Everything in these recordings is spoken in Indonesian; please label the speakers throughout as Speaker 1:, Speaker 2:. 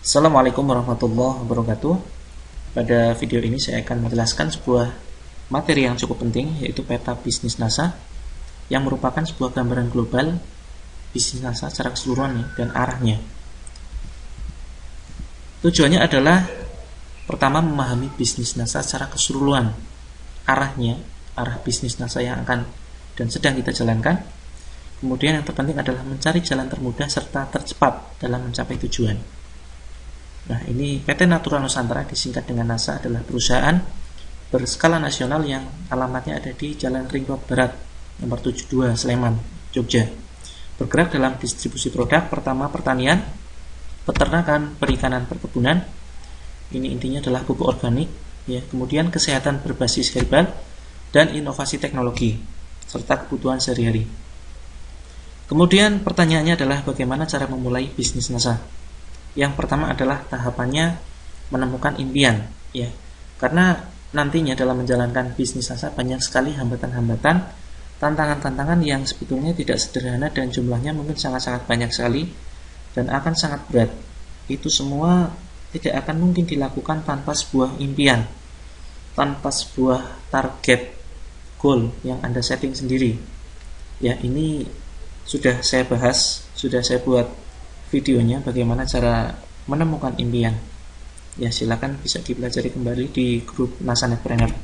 Speaker 1: Assalamualaikum warahmatullahi wabarakatuh. Pada video ini saya akan menjelaskan sebuah materi yang cukup penting, yaitu peta bisnis NASA, yang merupakan sebuah gambaran global bisnis NASA secara keseluruhan dan arahnya. Tujuannya adalah pertama memahami bisnis NASA secara keseluruhan, arahnya, arah bisnis NASA yang akan dan sedang kita jalankan. Kemudian yang terpenting adalah mencari jalan termudah serta tercepat dalam mencapai tujuan. Nah, ini PT Natura Nusantara disingkat dengan NASA adalah perusahaan berskala nasional yang alamatnya ada di Jalan Ring Road Barat nomor 72 Sleman, Jogja. Bergerak dalam distribusi produk pertama pertanian, peternakan, perikanan, perkebunan. Ini intinya adalah pupuk organik, ya. Kemudian kesehatan berbasis herbal dan inovasi teknologi serta kebutuhan sehari-hari. Kemudian pertanyaannya adalah bagaimana cara memulai bisnis NASA? Yang pertama adalah tahapannya menemukan impian, ya. Karena nantinya dalam menjalankan bisnis NASA banyak sekali hambatan-hambatan, tantangan-tantangan yang sebetulnya tidak sederhana dan jumlahnya mungkin sangat-sangat banyak sekali dan akan sangat berat. Itu semua tidak akan mungkin dilakukan tanpa sebuah impian, tanpa sebuah target goal yang Anda setting sendiri. Ya, ini sudah saya bahas, sudah saya buat videonya bagaimana cara menemukan impian. Ya, silakan bisa dipelajari kembali di grup NASA Netpreneur.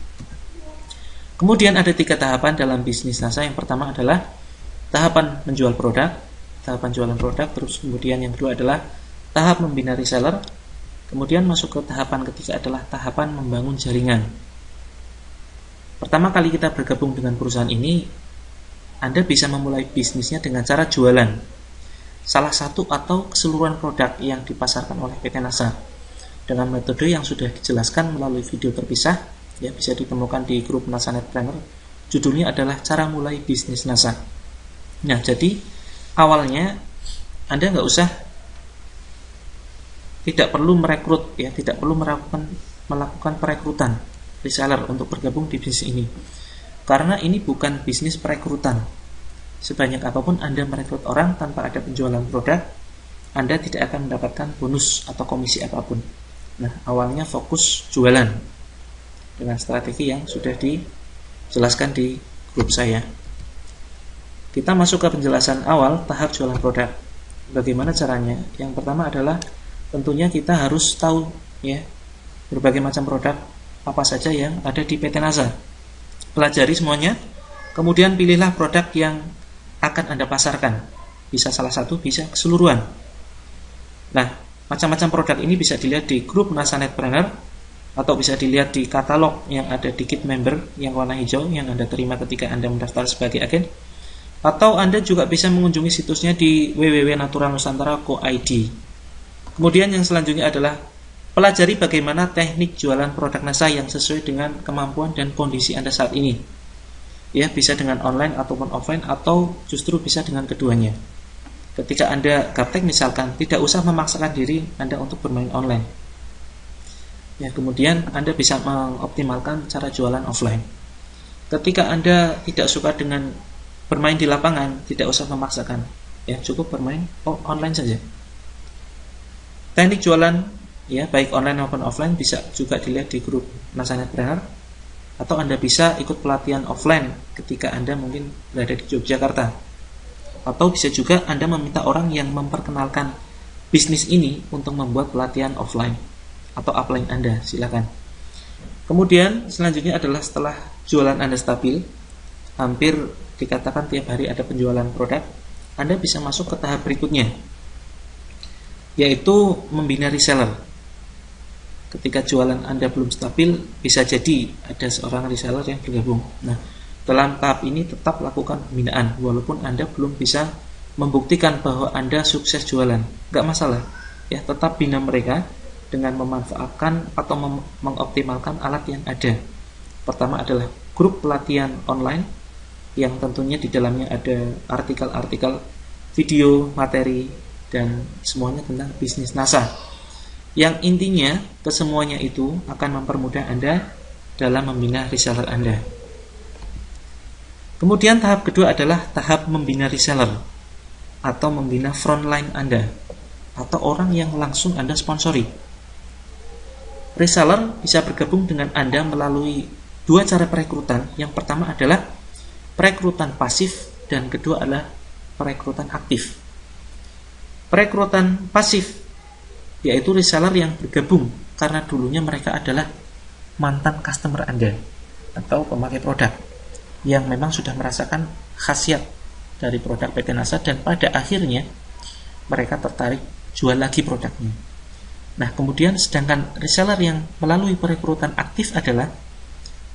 Speaker 1: Kemudian ada 3 tahapan dalam bisnis NASA. Yang pertama adalah tahapan menjual produk, tahapan jualan produk. Terus kemudian yang kedua adalah tahap membina reseller. Kemudian masuk ke tahapan ketiga adalah tahapan membangun jaringan. Pertama kali kita bergabung dengan perusahaan ini, Anda bisa memulai bisnisnya dengan cara jualan salah satu atau keseluruhan produk yang dipasarkan oleh PT NASA dengan metode yang sudah dijelaskan melalui video terpisah, ya, bisa ditemukan di grup NASA Netpreneur. Judulnya adalah cara mulai bisnis NASA. Nah, jadi awalnya Anda tidak perlu merekrut, ya, tidak perlu melakukan perekrutan reseller untuk bergabung di bisnis ini, karena ini bukan bisnis perekrutan. Sebanyak apapun Anda merekrut orang tanpa ada penjualan produk, Anda tidak akan mendapatkan bonus atau komisi apapun. Nah, awalnya fokus jualan dengan strategi yang sudah dijelaskan di grup saya. Kita masuk ke penjelasan awal tahap jualan produk. Bagaimana caranya? Yang pertama adalah tentunya kita harus tahu, ya, berbagai macam produk apa saja yang ada di PT NASA. Pelajari semuanya, kemudian pilihlah produk yang akan Anda pasarkan. Bisa salah satu, bisa keseluruhan. Nah, macam-macam produk ini bisa dilihat di grup NASA Netpreneur atau bisa dilihat di katalog yang ada di kit member yang warna hijau yang Anda terima ketika Anda mendaftar sebagai agen. Atau Anda juga bisa mengunjungi situsnya di www.naturanusantara.co.id. Kemudian yang selanjutnya adalah pelajari bagaimana teknik jualan produk NASA yang sesuai dengan kemampuan dan kondisi Anda saat ini. Ya, bisa dengan online ataupun offline, atau justru bisa dengan keduanya. Ketika Anda gaptek misalkan, tidak usah memaksakan diri Anda untuk bermain online. Ya, kemudian Anda bisa mengoptimalkan cara jualan offline. Ketika Anda tidak suka dengan bermain di lapangan, tidak usah memaksakan. Ya, cukup bermain online saja. Teknik jualan, ya, baik online maupun offline bisa juga dilihat di grup NASA Netpreneur, atau Anda bisa ikut pelatihan offline ketika Anda mungkin berada di Yogyakarta, atau bisa juga Anda meminta orang yang memperkenalkan bisnis ini untuk membuat pelatihan offline atau upline Anda, silakan. Kemudian selanjutnya adalah setelah jualan Anda stabil, hampir dikatakan tiap hari ada penjualan produk, Anda bisa masuk ke tahap berikutnya, yaitu membina reseller. Ketika jualan Anda belum stabil, bisa jadi ada seorang reseller yang bergabung. Nah, dalam tahap ini tetap lakukan pembinaan walaupun Anda belum bisa membuktikan bahwa Anda sukses jualan. Gak masalah, ya, tetap bina mereka dengan memanfaatkan atau mengoptimalkan alat yang ada. Pertama adalah grup pelatihan online yang tentunya di dalamnya ada artikel-artikel, video, materi, dan semuanya tentang bisnis NASA, yang intinya kesemuanya itu akan mempermudah Anda dalam membina reseller Anda. Kemudian tahap kedua adalah tahap membina reseller atau membina frontline Anda. atau orang yang langsung Anda sponsori. Reseller bisa bergabung dengan Anda melalui dua cara perekrutan. Yang pertama adalah perekrutan pasif dan kedua adalah perekrutan aktif. Perekrutan pasif yaitu reseller yang bergabung karena dulunya mereka adalah mantan customer Anda atau pemakai produk yang memang sudah merasakan khasiat dari produk PT NASA dan pada akhirnya mereka tertarik jual lagi produknya. Nah, kemudian sedangkan reseller yang melalui perekrutan aktif adalah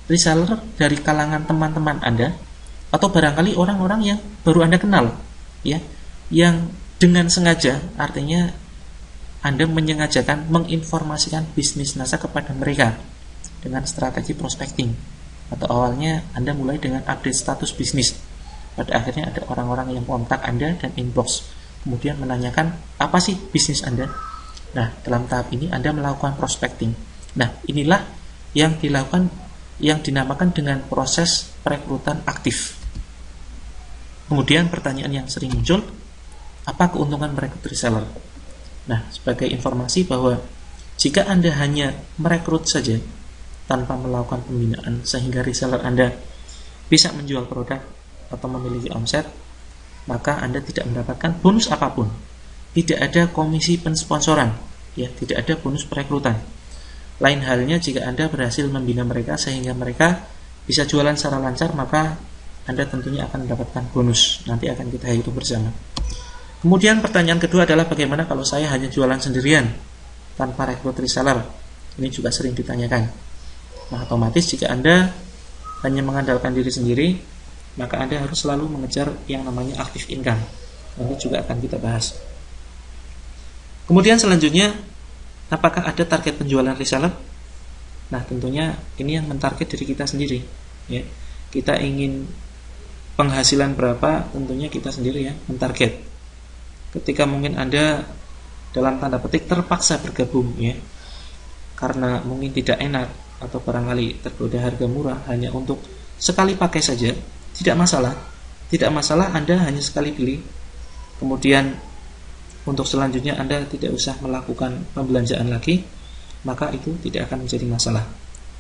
Speaker 1: reseller dari kalangan teman-teman Anda atau barangkali orang-orang yang baru Anda kenal, ya, yang dengan sengaja, artinya Anda menyengajakan menginformasikan bisnis NASA kepada mereka dengan strategi prospecting. Atau awalnya Anda mulai dengan update status bisnis. Pada akhirnya ada orang-orang yang kontak Anda dan inbox, kemudian menanyakan apa sih bisnis Anda. Nah, dalam tahap ini Anda melakukan prospecting. Nah, inilah yang dilakukan, yang dinamakan dengan proses perekrutan aktif. Kemudian pertanyaan yang sering muncul, apa keuntungan merekrut reseller? Nah, sebagai informasi bahwa jika Anda hanya merekrut saja tanpa melakukan pembinaan sehingga reseller Anda bisa menjual produk atau memiliki omset, maka Anda tidak mendapatkan bonus apapun. Tidak ada komisi pensponsoran, ya, tidak ada bonus perekrutan. Lain halnya jika Anda berhasil membina mereka sehingga mereka bisa jualan secara lancar, maka Anda tentunya akan mendapatkan bonus. Nanti akan kita hitung bersama. Kemudian pertanyaan kedua adalah bagaimana kalau saya hanya jualan sendirian tanpa rekrut reseller? Ini juga sering ditanyakan. Nah, otomatis jika Anda hanya mengandalkan diri sendiri, maka Anda harus selalu mengejar yang namanya active income. Nanti juga akan kita bahas. Kemudian selanjutnya, apakah ada target penjualan reseller? Nah, tentunya ini yang mentarget diri kita sendiri, ya. Kita ingin penghasilan berapa, tentunya kita sendiri ya mentarget. Ketika mungkin Anda dalam tanda petik terpaksa bergabung, ya, karena mungkin tidak enak atau barangkali tergoda harga murah hanya untuk sekali pakai saja, tidak masalah. Tidak masalah Anda hanya sekali beli. Kemudian untuk selanjutnya Anda tidak usah melakukan pembelanjaan lagi, maka itu tidak akan menjadi masalah.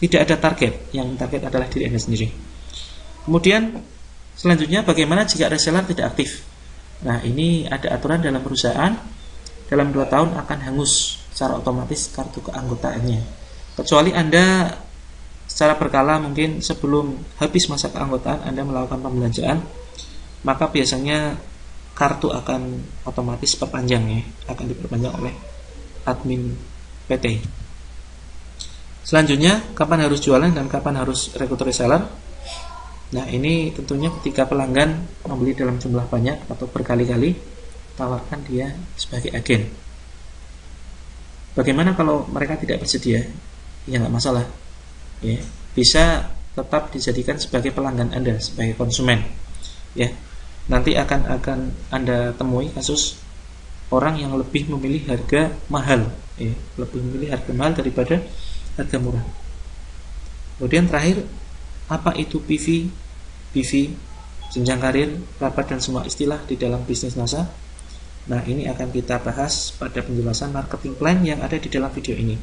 Speaker 1: Tidak ada target, yang target adalah diri Anda sendiri. Kemudian selanjutnya bagaimana jika reseller tidak aktif? Nah, ini ada aturan dalam perusahaan, dalam 2 tahun akan hangus secara otomatis kartu keanggotaannya. Kecuali Anda secara berkala mungkin sebelum habis masa keanggotaan Anda melakukan pembelanjaan, maka biasanya kartu akan otomatis perpanjang, ya, akan diperpanjang oleh admin PT. Selanjutnya, kapan harus jualan dan kapan harus rekrut reseller? Nah, ini tentunya ketika pelanggan membeli dalam jumlah banyak atau berkali-kali, tawarkan dia sebagai agen. Bagaimana kalau mereka tidak bersedia? Ya, nggak masalah, ya, bisa tetap dijadikan sebagai pelanggan Anda, sebagai konsumen, ya. Nanti akan Anda temui kasus orang yang lebih memilih harga mahal, ya, lebih memilih harga mahal daripada harga murah. Kemudian terakhir, apa itu PV, jenjang karir, rapat dan semua istilah di dalam bisnis NASA? Nah, ini akan kita bahas pada penjelasan marketing plan yang ada di dalam video ini.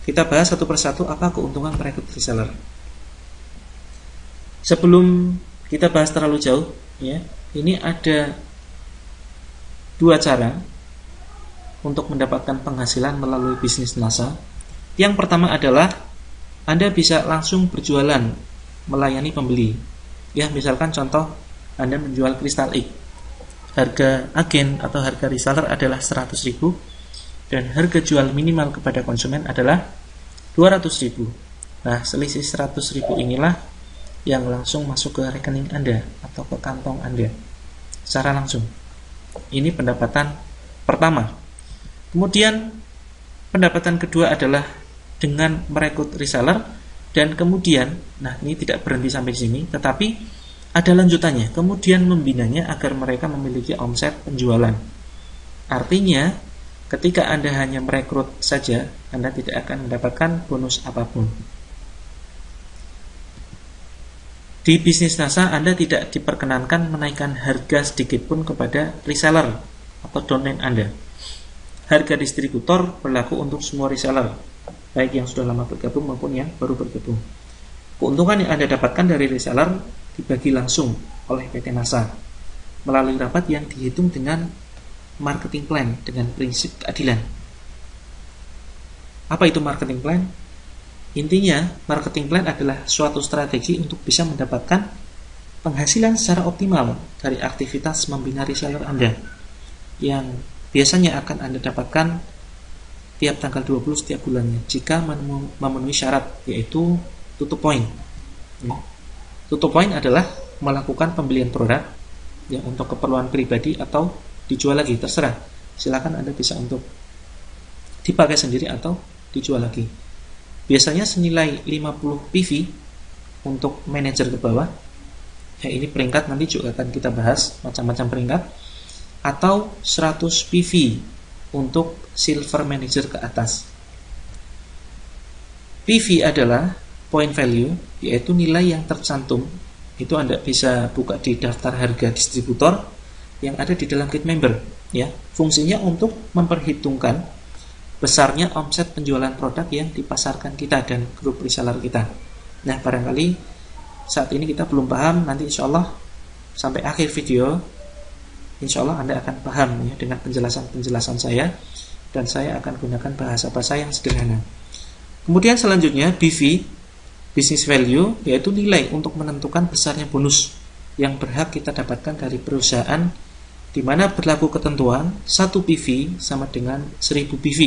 Speaker 1: Kita bahas satu persatu apa keuntungan merekrut reseller. Sebelum kita bahas terlalu jauh, ya, ini ada 2 cara untuk mendapatkan penghasilan melalui bisnis NASA. Yang pertama adalah Anda bisa langsung berjualan melayani pembeli. Ya, misalkan contoh Anda menjual kristal X. Harga agen atau harga reseller adalah 100.000 dan harga jual minimal kepada konsumen adalah 200.000. Nah, selisih 100.000 inilah yang langsung masuk ke rekening Anda atau ke kantong Anda secara langsung. Ini pendapatan pertama. Kemudian pendapatan kedua adalah dengan merekrut reseller dan kemudian, nah ini tidak berhenti sampai sini, tetapi ada lanjutannya, kemudian membinanya agar mereka memiliki omset penjualan. Artinya, ketika Anda hanya merekrut saja, Anda tidak akan mendapatkan bonus apapun. Di bisnis NASA, Anda tidak diperkenankan menaikkan harga sedikit pun kepada reseller atau domain Anda. Harga distributor berlaku untuk semua reseller, baik yang sudah lama bergabung maupun yang baru bergabung. Keuntungan yang Anda dapatkan dari reseller dibagi langsung oleh PT NASA melalui rapat yang dihitung dengan marketing plan dengan prinsip keadilan. Apa itu marketing plan? Intinya, marketing plan adalah suatu strategi untuk bisa mendapatkan penghasilan secara optimal dari aktivitas membina reseller Anda yang biasanya akan Anda dapatkan tiap tanggal 20 setiap bulannya jika memenuhi syarat, yaitu tutup poin. Tutup poin adalah melakukan pembelian produk yang untuk keperluan pribadi atau dijual lagi, terserah. Silakan Anda bisa untuk dipakai sendiri atau dijual lagi. Biasanya senilai 50 PV untuk manajer ke bawah. Ya, ini peringkat nanti juga akan kita bahas macam-macam peringkat. Atau 100 PV untuk silver manager ke atas. PV adalah point value, yaitu nilai yang tercantum. Itu Anda bisa buka di daftar harga distributor yang ada di dalam kit member. Ya, fungsinya untuk memperhitungkan besarnya omset penjualan produk yang dipasarkan kita dan grup reseller kita. Nah, barangkali saat ini kita belum paham, nanti insya Allah sampai akhir video insya Allah Anda akan paham ya dengan penjelasan-penjelasan saya, dan saya akan gunakan bahasa-bahasa yang sederhana. Kemudian selanjutnya BV, business value, yaitu nilai untuk menentukan besarnya bonus yang berhak kita dapatkan dari perusahaan, di mana berlaku ketentuan 1 PV sama dengan 1000 PV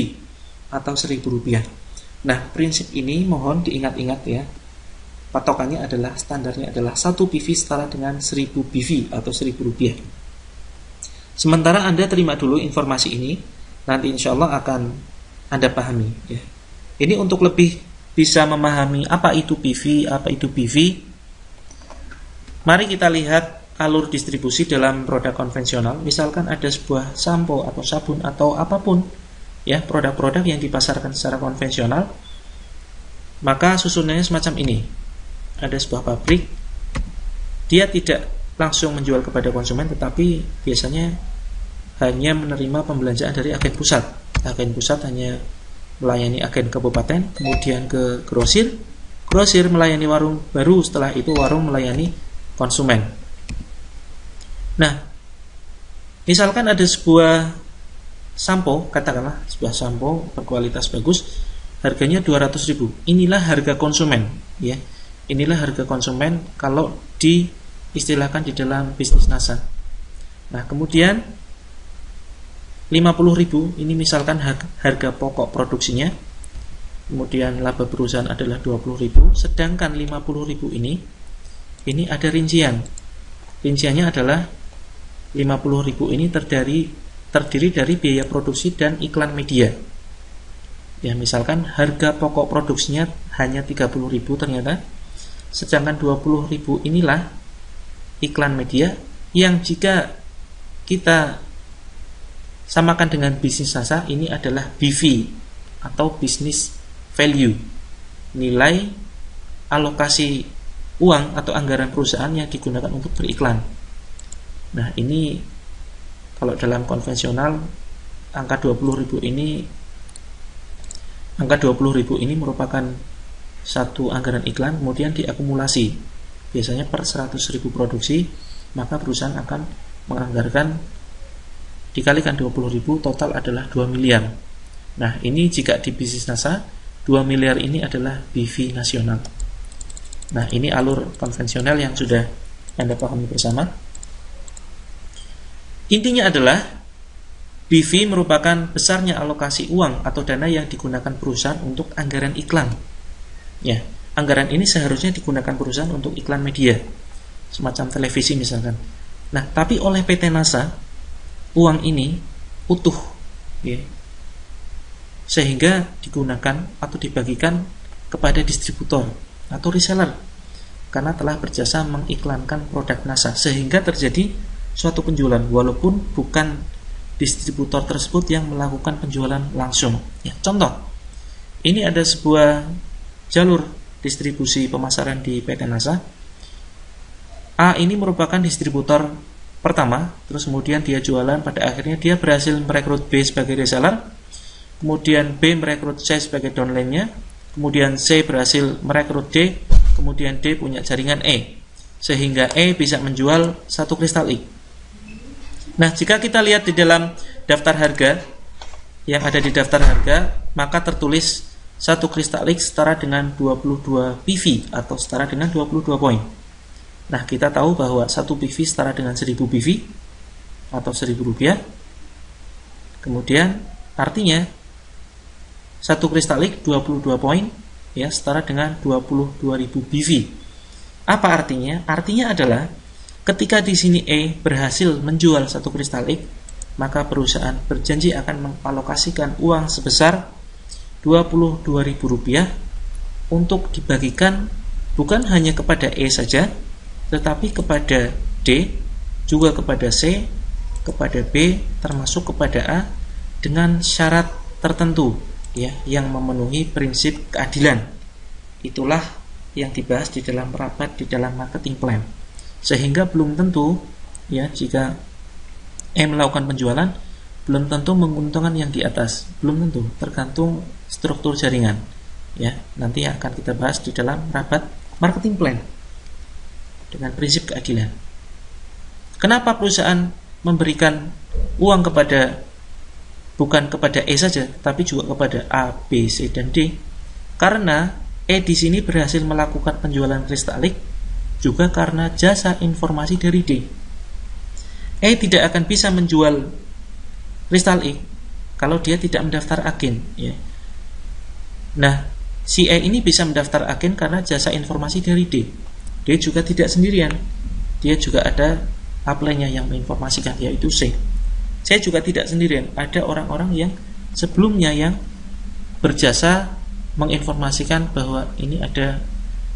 Speaker 1: atau Rp1.000. Nah, prinsip ini mohon diingat-ingat ya. Patokannya adalah, standarnya adalah 1 PV setara dengan 1000 PV atau Rp1.000. Sementara Anda terima dulu informasi ini, nanti insya Allah akan Anda pahami ya. Ini untuk lebih bisa memahami apa itu PV, apa itu BV. Mari kita lihat alur distribusi dalam produk konvensional. Misalkan ada sebuah sampo atau sabun atau apapun ya, produk-produk yang dipasarkan secara konvensional, maka susunannya semacam ini. Ada sebuah pabrik, dia tidak langsung menjual kepada konsumen, tetapi biasanya hanya menerima pembelanjaan dari agen pusat. Agen pusat hanya melayani agen kabupaten, kemudian ke grosir, grosir melayani warung, baru setelah itu warung melayani konsumen. Nah, misalkan ada sebuah sampo, katakanlah sebuah sampo berkualitas bagus, harganya 200.000. Inilah harga konsumen ya. Inilah harga konsumen kalau diistilahkan di dalam bisnis NASA. Nah, kemudian 50.000 ini misalkan harga pokok produksinya. Kemudian laba perusahaan adalah 20.000, sedangkan 50.000 ini ada rincian. Rinciannya adalah 50.000 ini terdiri dari biaya produksi dan iklan media. Ya, misalkan harga pokok produksinya hanya 30.000 ternyata, sedangkan 20.000 inilah iklan media yang jika kita samakan dengan bisnis NASA, ini adalah BV atau business value, nilai alokasi uang atau anggaran perusahaan yang digunakan untuk beriklan. Nah, ini kalau dalam konvensional angka 20.000 ini merupakan satu anggaran iklan, kemudian diakumulasi. Biasanya per 100.000 produksi, maka perusahaan akan menganggarkan dikalikan 20.000, total adalah 2 miliar. Nah, ini jika di bisnis NASA, 2 miliar ini adalah BV nasional. Nah, ini alur konvensional yang sudah Anda pahami bersama. Intinya adalah BV merupakan besarnya alokasi uang atau dana yang digunakan perusahaan untuk anggaran iklan. Ya, anggaran ini seharusnya digunakan perusahaan untuk iklan media, semacam televisi misalkan. Nah, tapi oleh PT NASA, uang ini utuh, ya, sehingga digunakan atau dibagikan kepada distributor atau reseller karena telah berjasa mengiklankan produk NASA, sehingga terjadi suatu penjualan walaupun bukan distributor tersebut yang melakukan penjualan langsung. Ya, contoh, ini ada sebuah jalur distribusi pemasaran di PT NASA. A ini merupakan distributor pertama, terus kemudian dia jualan, pada akhirnya dia berhasil merekrut B sebagai reseller, kemudian B merekrut C sebagai downline-nya, kemudian C berhasil merekrut D, kemudian D punya jaringan E, sehingga E bisa menjual satu kristal I. Nah, jika kita lihat di dalam daftar harga, yang ada di daftar harga, maka tertulis satu kristal I setara dengan 22 PV atau setara dengan 22 poin. Nah, kita tahu bahwa 1 PV setara dengan 1000 PV atau 1000 rupiah. Kemudian artinya 1 kristalik 22 poin ya setara dengan 22.000 PV. Apa artinya? Artinya adalah ketika di sini E berhasil menjual 1 kristalik, maka perusahaan berjanji akan mengalokasikan uang sebesar 22.000 rupiah untuk dibagikan bukan hanya kepada E saja, tetapi kepada D, juga kepada C, kepada B, termasuk kepada A, dengan syarat tertentu ya, yang memenuhi prinsip keadilan. Itulah yang dibahas di dalam rapat di dalam marketing plan. Sehingga belum tentu ya, jika E melakukan penjualan, belum tentu menguntungkan yang di atas, belum tentu, tergantung struktur jaringan ya. Nanti akan kita bahas di dalam rapat marketing plan dengan prinsip keadilan. Kenapa perusahaan memberikan uang bukan kepada E saja, tapi juga kepada A, B, C, dan D? Karena E di sini berhasil melakukan penjualan kristalik juga karena jasa informasi dari D. E tidak akan bisa menjual kristal I kalau dia tidak mendaftar agen ya. Nah, si E ini bisa mendaftar agen karena jasa informasi dari D. Dia juga tidak sendirian, dia juga ada upline-nya yang menginformasikan, yaitu C. Saya juga tidak sendirian, ada orang-orang yang sebelumnya yang berjasa menginformasikan bahwa ini ada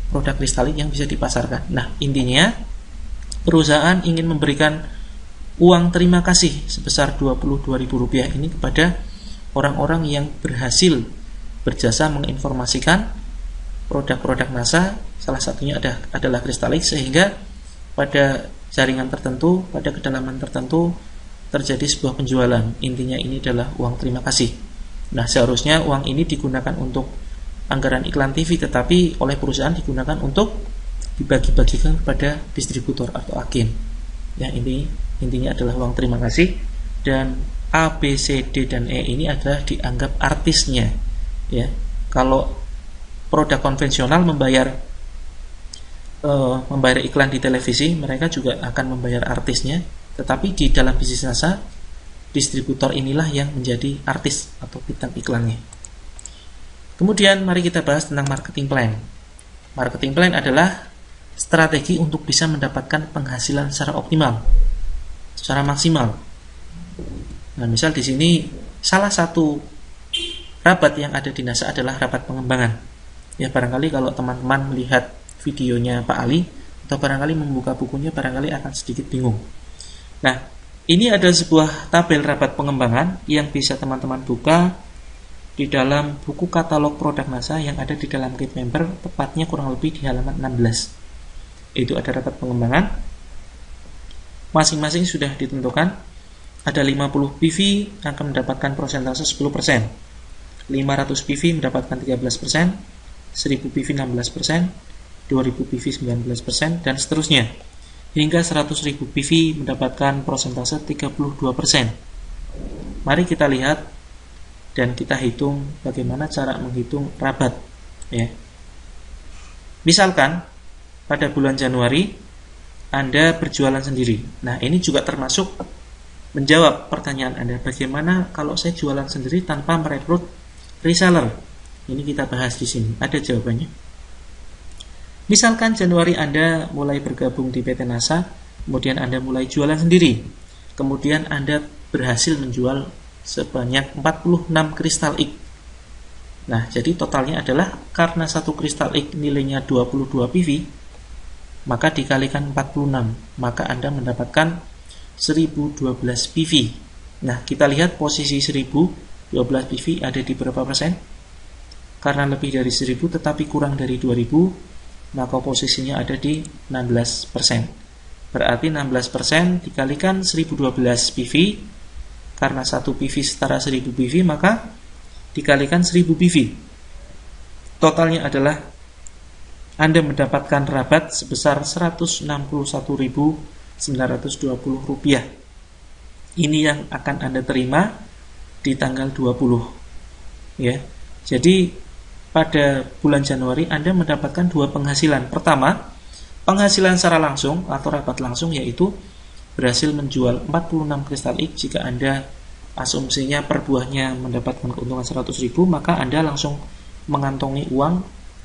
Speaker 1: produk kristalik yang bisa dipasarkan. Nah, intinya perusahaan ingin memberikan uang terima kasih sebesar 22.000 rupiah ini kepada orang-orang yang berhasil berjasa menginformasikan produk-produk NASA, salah satunya adalah kristalik, sehingga pada jaringan tertentu, pada kedalaman tertentu terjadi sebuah penjualan. Intinya ini adalah uang terima kasih. Nah, seharusnya uang ini digunakan untuk anggaran iklan TV, tetapi oleh perusahaan digunakan untuk dibagi-bagikan kepada distributor atau agen. Ya, intinya adalah uang terima kasih, dan A, B, C, D, dan E ini adalah dianggap artisnya. Ya, kalau produk konvensional membayar iklan di televisi, mereka juga akan membayar artisnya. Tetapi di dalam bisnis NASA, distributor inilah yang menjadi artis atau bintang iklannya. Kemudian mari kita bahas tentang marketing plan. Marketing plan adalah strategi untuk bisa mendapatkan penghasilan secara optimal, secara maksimal. Nah, misal di sini salah satu rapat yang ada di NASA adalah rapat pengembangan. Ya, barangkali kalau teman-teman melihat videonya Pak Ali atau barangkali membuka bukunya, barangkali akan sedikit bingung. Nah, ini ada sebuah tabel rapat pengembangan yang bisa teman-teman buka di dalam buku katalog produk NASA yang ada di dalam Guide Member, tepatnya kurang lebih di halaman 16. Itu ada rapat pengembangan. Masing-masing sudah ditentukan. Ada 50 PV akan mendapatkan persentase 10%, 500 PV mendapatkan 13%, 1000 PV 16%, 2000 PV 19%, dan seterusnya hingga 100.000 PV mendapatkan persentase 32%. Mari kita lihat dan kita hitung bagaimana cara menghitung rabat ya. Misalkan pada bulan Januari Anda berjualan sendiri. Nah, ini juga termasuk menjawab pertanyaan Anda, bagaimana kalau saya jualan sendiri tanpa merekrut reseller. Ini kita bahas di sini, ada jawabannya. Misalkan Januari Anda mulai bergabung di PT NASA, kemudian Anda mulai jualan sendiri, kemudian Anda berhasil menjual sebanyak 46 kristal I. Nah, jadi totalnya adalah karena satu kristal I nilainya 22 PV, maka dikalikan 46, maka Anda mendapatkan 1012 PV. Nah, kita lihat posisi 1012 PV ada di berapa persen? Karena lebih dari 1000 tetapi kurang dari 2000, maka posisinya ada di 16%. Berarti 16% dikalikan 1012 PV, karena 1 PV setara 1000 PV, maka dikalikan 1000 PV. Totalnya adalah Anda mendapatkan rabat sebesar Rp161.920. Ini yang akan Anda terima di tanggal 20. Ya. Jadi pada bulan Januari Anda mendapatkan 2 penghasilan. Pertama, penghasilan secara langsung atau rabat langsung, yaitu berhasil menjual 46 kristal X. Jika Anda asumsinya per buahnya mendapatkan keuntungan 100.000, maka Anda langsung mengantongi uang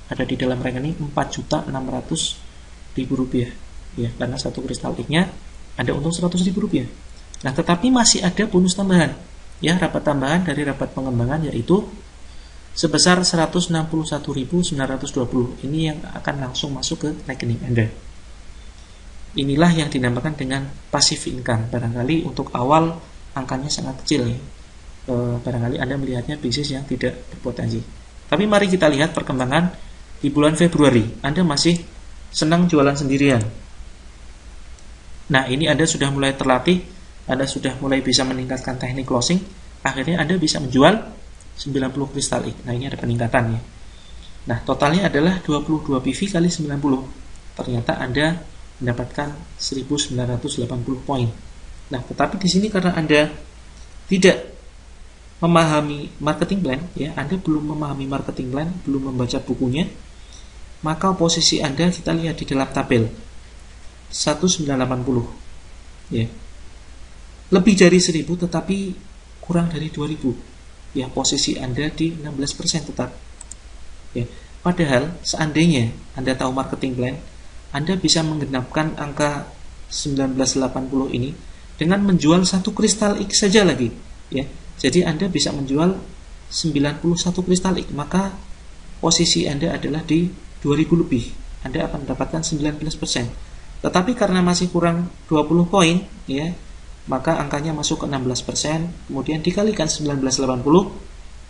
Speaker 1: ada di dalam rekening Rp4.600.000. Ya, karena 1 kristal X-nya ada untung Rp100.000. Nah, tetapi masih ada bonus tambahan. Ya, rabat tambahan dari rabat pengembangan, yaitu sebesar Rp161.920. Ini yang akan langsung masuk ke rekening Anda. Inilah yang dinamakan dengan passive income. Barangkali untuk awal angkanya sangat kecil ya. Barangkali Anda melihatnya bisnis yang tidak berpotensi. Tapi mari kita lihat perkembangan di bulan Februari. Anda masih senang jualan sendirian. Nah, ini Anda sudah mulai terlatih, Anda sudah mulai bisa meningkatkan teknik closing. Akhirnya Anda bisa menjual 90 kristal X. Nah, ini ada peningkatan ya. Nah, totalnya adalah 22 PV kali 90. Ternyata Anda mendapatkan 1980 poin. Nah, tetapi di sini karena Anda tidak memahami marketing plan, ya, Anda belum memahami marketing plan, belum membaca bukunya, maka posisi Anda kita lihat di dalam tabel 1980. Ya. Lebih dari 1000 tetapi kurang dari 2000. Ya, posisi Anda di 16% tetap. Ya. Padahal seandainya Anda tahu marketing plan, Anda bisa menggenapkan angka 1980 ini dengan menjual 1 kristal X saja lagi. Ya. Jadi Anda bisa menjual 91 kristal X, maka posisi Anda adalah di 2000 lebih. Anda akan mendapatkan 19%. Tetapi karena masih kurang 20 poin, ya, maka angkanya masuk ke 16%, kemudian dikalikan 1980,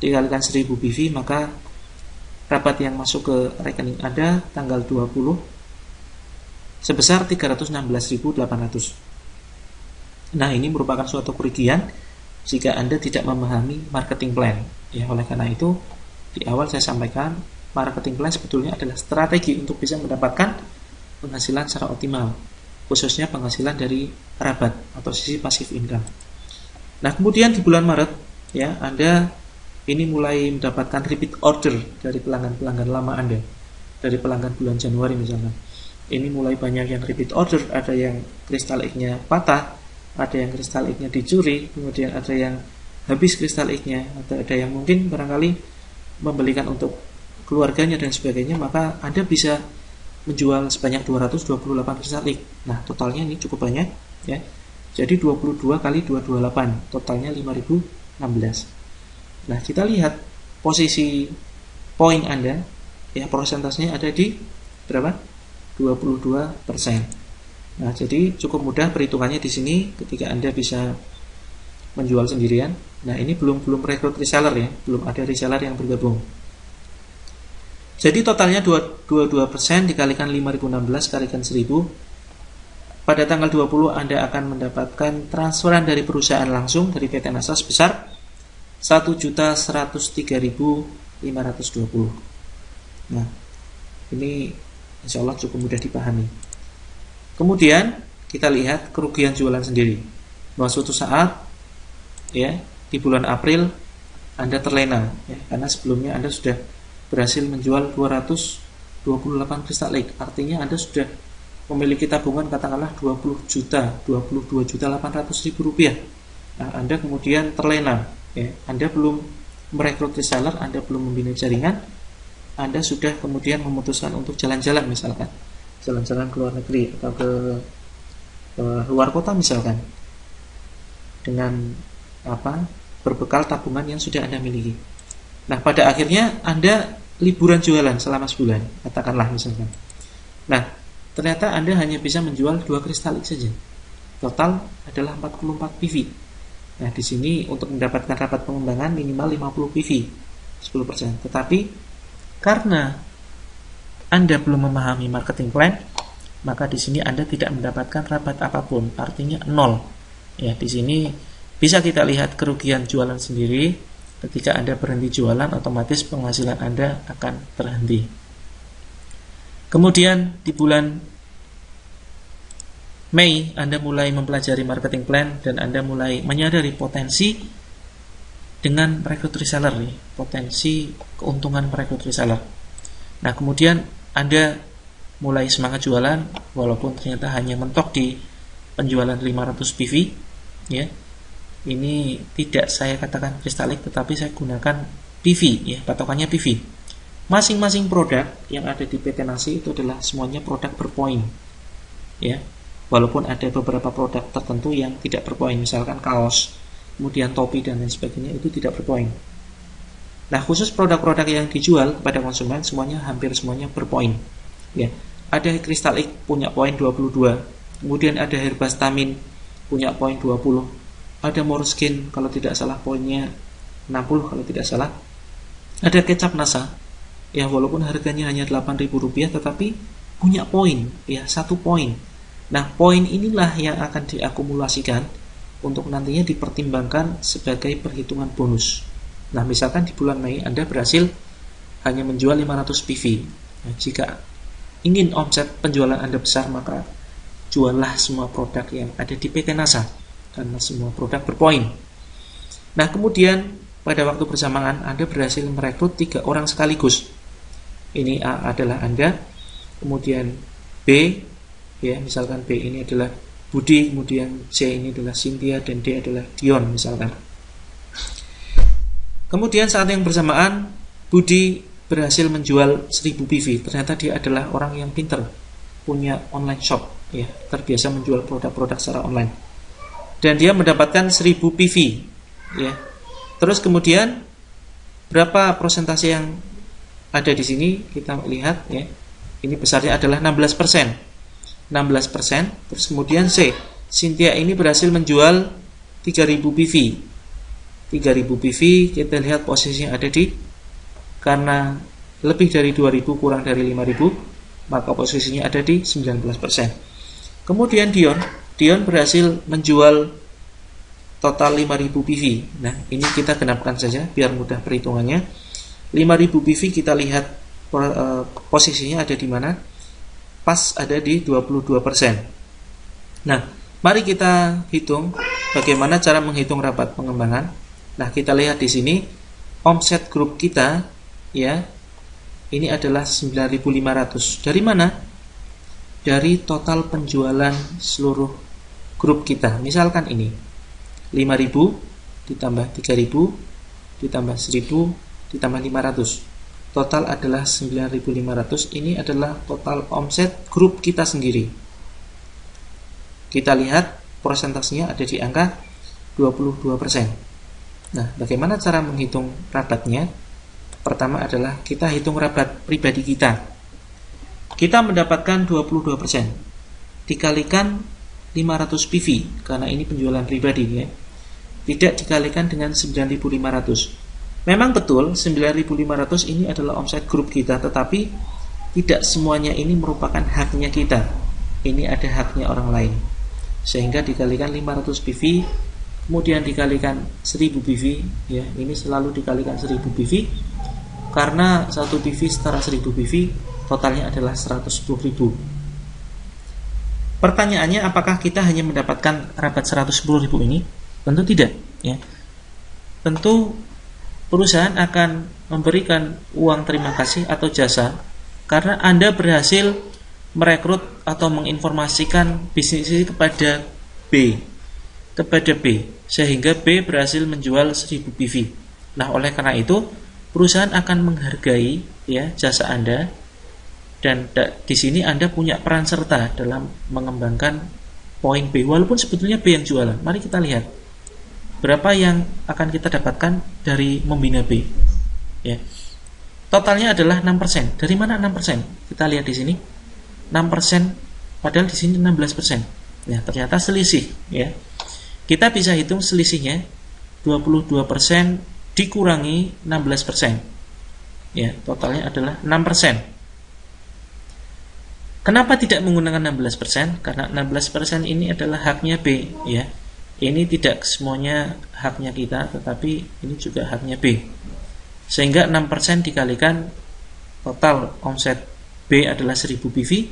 Speaker 1: dikalikan 1000 PV, maka rabat yang masuk ke rekening Anda tanggal 20 sebesar 316.800. Nah, ini merupakan suatu kerugian jika Anda tidak memahami marketing plan. Ya, oleh karena itu, di awal saya sampaikan, marketing plan sebetulnya adalah strategi untuk bisa mendapatkan penghasilan secara optimal, khususnya penghasilan dari rabat atau sisi passive income. Nah, kemudian di bulan Maret, ya, Anda ini mulai mendapatkan repeat order dari pelanggan-pelanggan lama Anda, dari pelanggan bulan Januari misalnya. Ini mulai banyak yang repeat order, ada yang kristal X-nya patah, ada yang kristal X-nya dicuri, kemudian ada yang habis kristal X-nya, ada yang mungkin barangkali membelikan untuk keluarganya dan sebagainya, maka Anda bisa menjual sebanyak 228 kristal X. Nah, totalnya ini cukup banyak ya. Jadi 22 kali 228, totalnya 5016. Nah, kita lihat posisi poin Anda, ya, persentasenya ada di berapa? 22%. Nah, jadi cukup mudah perhitungannya di sini ketika Anda bisa menjual sendirian. Nah, ini belum rekrut reseller ya, belum ada reseller yang bergabung. Jadi totalnya 22% dikalikan 5016 kalikan 1000. Pada tanggal 20 Anda akan mendapatkan transferan dari perusahaan langsung dari PT NASA sebesar 1.103.520. Nah, ini insya Allah cukup mudah dipahami. Kemudian kita lihat kerugian jualan sendiri. Bahwa suatu saat ya di bulan April Anda terlena ya, karena sebelumnya Anda sudah berhasil menjual 228 kristal X. Artinya Anda sudah memiliki tabungan katakanlah 22.800.000 rupiah. Nah, Anda kemudian terlena ya. Anda belum merekrut reseller, Anda belum membina jaringan, Anda sudah kemudian memutuskan untuk jalan-jalan misalkan, jalan-jalan ke luar negeri atau ke luar kota misalkan, dengan berbekal tabungan yang sudah Anda miliki. Nah, pada akhirnya Anda liburan jualan selama sebulan, katakanlah misalkan. Nah, ternyata Anda hanya bisa menjual 2 kristal X saja. Total adalah 44 PV. Nah, di sini untuk mendapatkan rabat pengembangan minimal 50 PV, 10%. Tetapi karena Anda belum memahami marketing plan, maka di sini Anda tidak mendapatkan rabat apapun, artinya 0. Ya, di sini bisa kita lihat kerugian jualan sendiri. Ketika Anda berhenti jualan, otomatis penghasilan Anda akan terhenti. Kemudian di bulan Mei, Anda mulai mempelajari marketing plan dan Anda mulai menyadari potensi dengan merekrut reseller nih, potensi keuntungan merekrut reseller. Nah, kemudian Anda mulai semangat jualan walaupun ternyata hanya mentok di penjualan 500 PV, ya. Ini tidak saya katakan kristalik, tetapi saya gunakan PV, ya, patokannya PV. Masing-masing produk yang ada di PT Nasi itu adalah semuanya produk berpoin, ya. Walaupun ada beberapa produk tertentu yang tidak berpoin, misalkan kaos, kemudian topi dan lain sebagainya, itu tidak berpoin. Nah, khusus produk-produk yang dijual kepada konsumen semuanya hampir semuanya berpoin, ya. Ada Crystal X punya poin 22, kemudian ada Herbastamin punya poin 20, ada Moreskin kalau tidak salah poinnya 60 kalau tidak salah. Ada kecap NASA, ya, walaupun harganya hanya Rp8.000 tetapi punya poin, ya, 1 poin. Nah, poin inilah yang akan diakumulasikan untuk nantinya dipertimbangkan sebagai perhitungan bonus. Nah, misalkan di bulan Mei Anda berhasil hanya menjual 500 PV. Nah, jika ingin omset penjualan Anda besar, maka juallah semua produk yang ada di PT NASA, karena semua produk berpoin. Nah, kemudian pada waktu bersamaan Anda berhasil merekrut 3 orang sekaligus. Ini A adalah Anda, kemudian B, ya, misalkan B ini adalah Budi, kemudian C ini adalah Cynthia, dan D adalah Dion misalkan. Kemudian saat yang bersamaan Budi berhasil menjual 1000 PV. Ternyata dia adalah orang yang pintar, punya online shop, ya, terbiasa menjual produk-produk secara online. Dan dia mendapatkan 1000 PV, ya. Terus kemudian berapa persentase yang ada di sini kita lihat, ya. Ini besarnya adalah 16%. 16%. Terus kemudian C, Cynthia ini berhasil menjual 3000 PV. 3000 PV kita lihat posisinya ada di, karena lebih dari 2000 kurang dari 5000, maka posisinya ada di 19%. Kemudian Dion berhasil menjual total 5000 PV. Nah, ini kita genapkan saja biar mudah perhitungannya. 5000 PV kita lihat posisinya ada di mana? Pas ada di 22%. Nah, mari kita hitung bagaimana cara menghitung rapat pengembangan. Nah, kita lihat di sini omset grup kita, ya, ini adalah 9.500. Dari mana? Dari total penjualan seluruh grup kita. Misalkan ini 5.000 ditambah 3.000 ditambah 1.000 ditambah 500. Total adalah 9.500. Ini adalah total omset grup kita sendiri. Kita lihat persentasenya ada di angka 22%. Nah, bagaimana cara menghitung rabatnya? Pertama adalah kita hitung rabat pribadi kita. Kita mendapatkan 22%. Dikalikan 500 PV, karena ini penjualan pribadi, ya. Tidak dikalikan dengan 9.500. Memang betul 9.500 ini adalah omset grup kita, tetapi tidak semuanya ini merupakan haknya kita. Ini ada haknya orang lain. Sehingga dikalikan 500 PV, kemudian dikalikan 1000 PV, ya, ini selalu dikalikan 1000 PV, karena 1 PV setara 1000 PV, totalnya adalah 110.000. Pertanyaannya, apakah kita hanya mendapatkan rabat 110.000 ini? Tentu tidak, ya. Tentu perusahaan akan memberikan uang terima kasih atau jasa karena Anda berhasil merekrut atau menginformasikan bisnis ini kepada B, sehingga B berhasil menjual 1000 PV. Nah, oleh karena itu perusahaan akan menghargai, ya, jasa Anda, dan di sini Anda punya peran serta dalam mengembangkan poin B, walaupun sebetulnya B yang jualan. Mari kita lihat berapa yang akan kita dapatkan dari membina B, ya. Totalnya adalah 6%. Dari mana 6%? Kita lihat di sini 6%, padahal di sini 16%. Ya, ternyata selisih, ya. Kita bisa hitung selisihnya 22% dikurangi 16%. Ya, totalnya adalah 6%. Kenapa tidak menggunakan 16%? Karena 16% ini adalah haknya B, ya. Ini tidak semuanya haknya kita, tetapi ini juga haknya B. Sehingga 6% dikalikan total omset B adalah 1000 PV,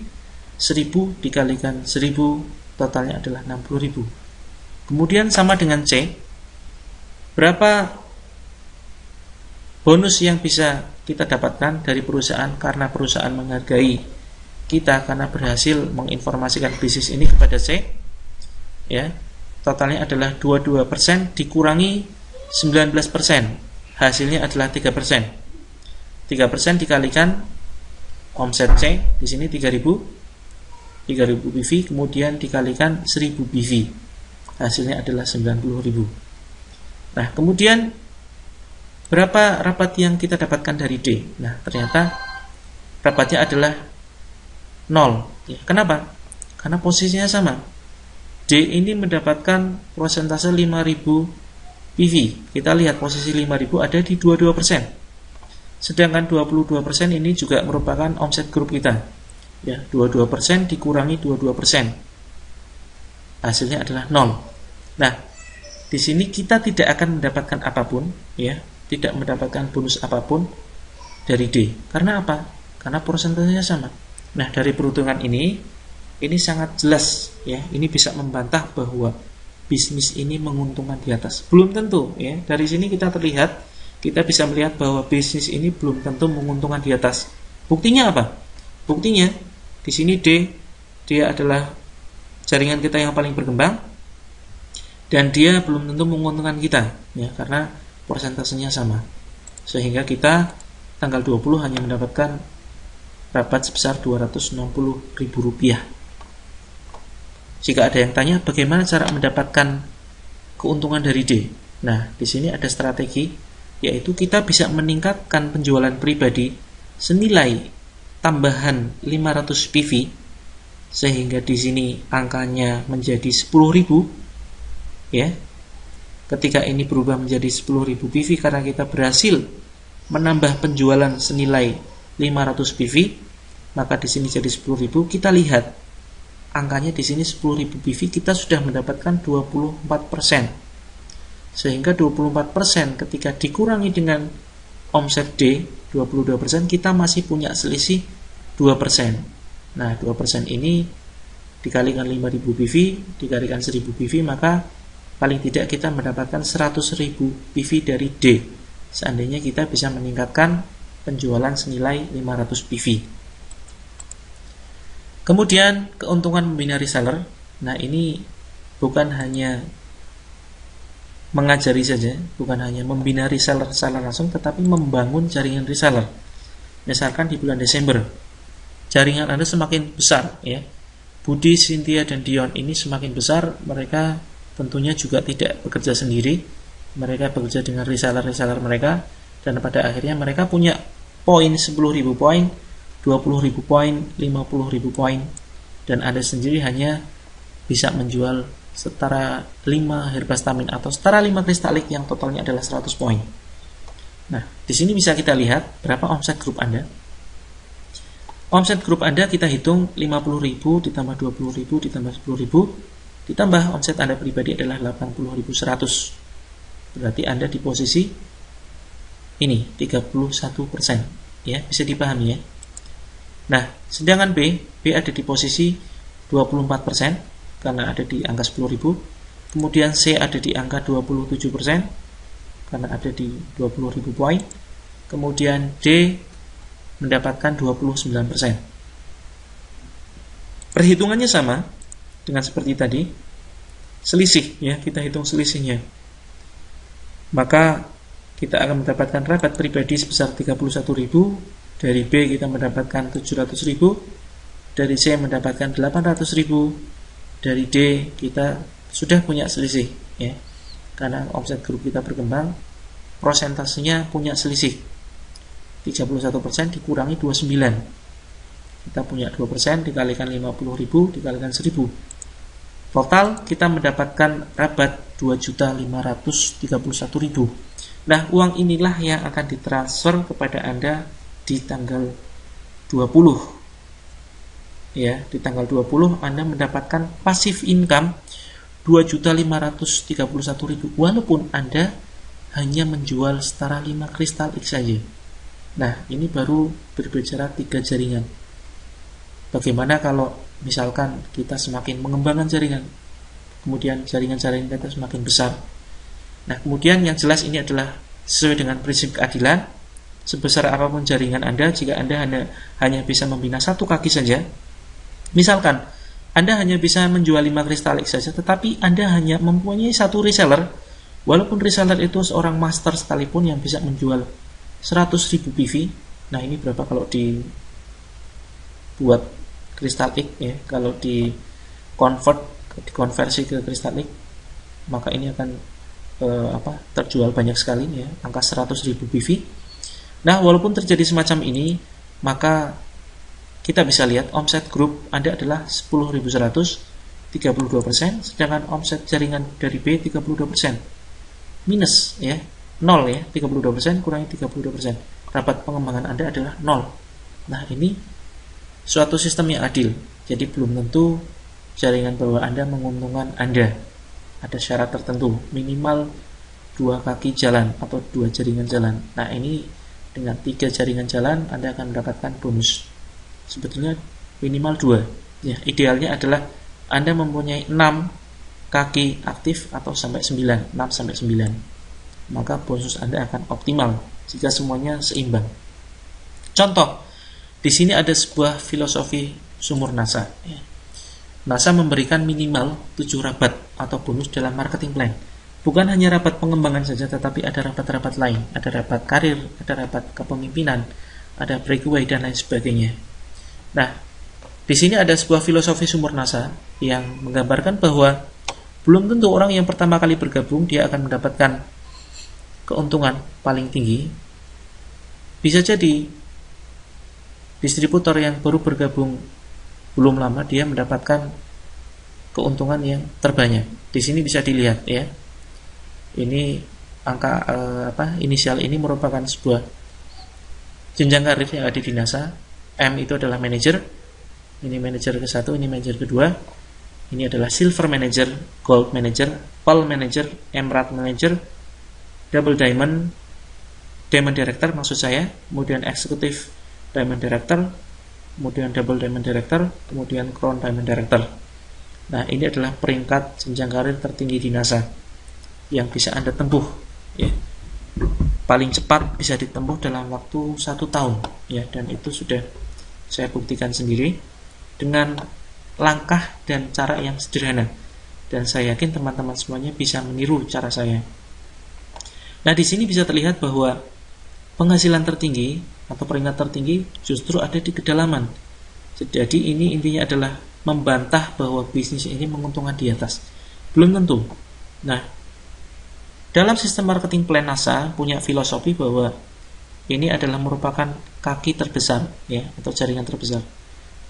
Speaker 1: 1000 dikalikan 1000 totalnya adalah 60.000. Kemudian sama dengan C, berapa bonus yang bisa kita dapatkan dari perusahaan karena perusahaan menghargai kita karena berhasil menginformasikan bisnis ini kepada C, ya. Totalnya adalah 22% dikurangi 19%, hasilnya adalah 3%. 3% dikalikan omset C, di sini 3000 PV, kemudian dikalikan 1000 PV, hasilnya adalah 90.000. Nah, kemudian berapa rapat yang kita dapatkan dari D? Nah, ternyata rapatnya adalah 0. Ya, kenapa? Karena posisinya sama. D ini mendapatkan persentase 5000 PV. Kita lihat posisi 5000 ada di 22%. Sedangkan 22% ini juga merupakan omset grup kita. Ya, 22% dikurangi 22%. Hasilnya adalah 0. Nah, di sini kita tidak akan mendapatkan apapun, ya, tidak mendapatkan bonus apapun dari D. Karena apa? Karena persentasenya sama. Nah, dari perhitungan ini sangat jelas, ya. Ini bisa membantah bahwa bisnis ini menguntungkan di atas. Belum tentu, ya. Dari sini kita bisa melihat bahwa bisnis ini belum tentu menguntungkan di atas. Buktinya apa? Buktinya di sini dia adalah jaringan kita yang paling berkembang dan dia belum tentu menguntungkan kita, ya, karena persentasenya sama. Sehingga kita tanggal 20 hanya mendapatkan rapat sebesar Rp260.000. Jika ada yang tanya bagaimana cara mendapatkan keuntungan dari D, nah di sini ada strategi, yaitu kita bisa meningkatkan penjualan pribadi senilai tambahan 500 PV, sehingga di sini angkanya menjadi 10.000, ya. Ketika ini berubah menjadi 10.000 PV karena kita berhasil menambah penjualan senilai 500 PV, maka di sini jadi 10.000. Kita lihat angkanya di sini 10.000 PV, kita sudah mendapatkan 24%. Sehingga 24% ketika dikurangi dengan omset D 22%, kita masih punya selisih 2%. Nah, 2% ini dikalikan 5.000 PV, dikalikan 1.000 PV, maka paling tidak kita mendapatkan 100.000 PV dari D. Seandainya kita bisa meningkatkan penjualan senilai 500 PV. Kemudian keuntungan membina reseller. Nah, ini bukan hanya mengajari saja, bukan hanya membina reseller secara langsung, tetapi membangun jaringan reseller. Misalkan di bulan Desember, jaringan Anda semakin besar, ya. Budi, Cynthia, dan Dion ini semakin besar. Mereka tentunya juga tidak bekerja sendiri. Mereka bekerja dengan reseller-reseller mereka. Dan pada akhirnya mereka punya poin 10.000 poin, 20.000 poin, 50.000 poin, dan Anda sendiri hanya bisa menjual setara 5 herbastamin atau setara 5 kristalik yang totalnya adalah 100 poin. Nah, di sini bisa kita lihat berapa omset grup Anda. Omset grup Anda kita hitung 50.000 ditambah 20.000 ditambah 10.000 ditambah omset Anda pribadi adalah 80.100. Berarti Anda di posisi ini 31%, ya, bisa dipahami, ya. Nah, sedangkan B ada di posisi 24% karena ada di angka 10.000. Kemudian C ada di angka 27% karena ada di 20.000 poin. Kemudian D mendapatkan 29%. Perhitungannya sama dengan seperti tadi. Selisih, ya, kita hitung selisihnya. Maka kita akan mendapatkan rabat pribadi sebesar 31.000, dari B kita mendapatkan 700.000, dari C mendapatkan 800.000, dari D kita sudah punya selisih, ya. Karena omset grup kita berkembang, prosentasenya punya selisih. 31% dikurangi 29. Kita punya 2% dikalikan 50.000 dikalikan 1.000. Total kita mendapatkan rabat 2.531.000. Nah, uang inilah yang akan ditransfer kepada Anda di tanggal 20 ya, di tanggal 20 Anda mendapatkan passive income 2.531.000 walaupun Anda hanya menjual setara 5 kristal X saja. Nah, ini baru berbicara 3 jaringan. Bagaimana kalau misalkan kita semakin mengembangkan jaringan, kemudian jaringan-jaringan kita semakin besar. Nah, kemudian yang jelas ini adalah sesuai dengan prinsip keadilan. Sebesar apapun jaringan Anda, jika Anda hanya bisa membina satu kaki saja, misalkan Anda hanya bisa menjual 5 kristal X saja, tetapi Anda hanya mempunyai satu reseller, walaupun reseller itu seorang master sekalipun yang bisa menjual 100.000 PV. Nah, ini berapa kalau dibuat kristal X ya, kalau dikonversi ke kristal X, maka ini akan terjual banyak sekali ya, angka 100.000 PV. Nah, walaupun terjadi semacam ini, maka kita bisa lihat omset grup Anda adalah 10.100, 32%, sedangkan omset jaringan dari B 32%. Minus ya, 0 ya, 32% kurangi 32%. Rapat pengembangan Anda adalah 0. Nah, ini suatu sistem yang adil. Jadi belum tentu jaringan bawah Anda menguntungkan Anda. Ada syarat tertentu, minimal 2 kaki jalan atau 2 jaringan jalan. Nah, ini dengan 3 jaringan jalan Anda akan mendapatkan bonus. Sebetulnya minimal 2. Ya, idealnya adalah Anda mempunyai 6 kaki aktif atau sampai 9, 6 sampai 9. Maka bonus Anda akan optimal jika semuanya seimbang. Contoh, di sini ada sebuah filosofi sumur NASA. NASA memberikan minimal 7 rabat atau bonus dalam marketing plan. Bukan hanya rapat pengembangan saja, tetapi ada rapat-rapat lain. Ada rapat karir, ada rapat kepemimpinan, ada breakaway, dan lain sebagainya. Nah, di sini ada sebuah filosofi sumur NASA yang menggambarkan bahwa belum tentu orang yang pertama kali bergabung dia akan mendapatkan keuntungan paling tinggi. Bisa jadi distributor yang baru bergabung belum lama dia mendapatkan keuntungan yang terbanyak. Di sini bisa dilihat ya. Ini angka inisial ini merupakan sebuah jenjang karir yang ada di NASA. M itu adalah manager. Ini manager ke-1, ini manager kedua. Ini adalah silver manager, gold manager, pearl manager, emerald manager, double diamond director maksud saya, kemudian executive diamond director, kemudian double diamond director, kemudian crown diamond director. Nah, ini adalah peringkat jenjang karir tertinggi di NASA yang bisa Anda tempuh ya. Paling cepat bisa ditempuh dalam waktu 1 tahun ya, dan itu sudah saya buktikan sendiri dengan langkah dan cara yang sederhana, dan saya yakin teman-teman semuanya bisa meniru cara saya. Nah, di sini bisa terlihat bahwa penghasilan tertinggi atau peringkat tertinggi justru ada di kedalaman. Jadi ini intinya adalah membantah bahwa bisnis ini menguntungkan di atas. Belum tentu. Nah, dalam sistem marketing plan NASA punya filosofi bahwa ini adalah merupakan kaki terbesar ya, atau jaringan terbesar.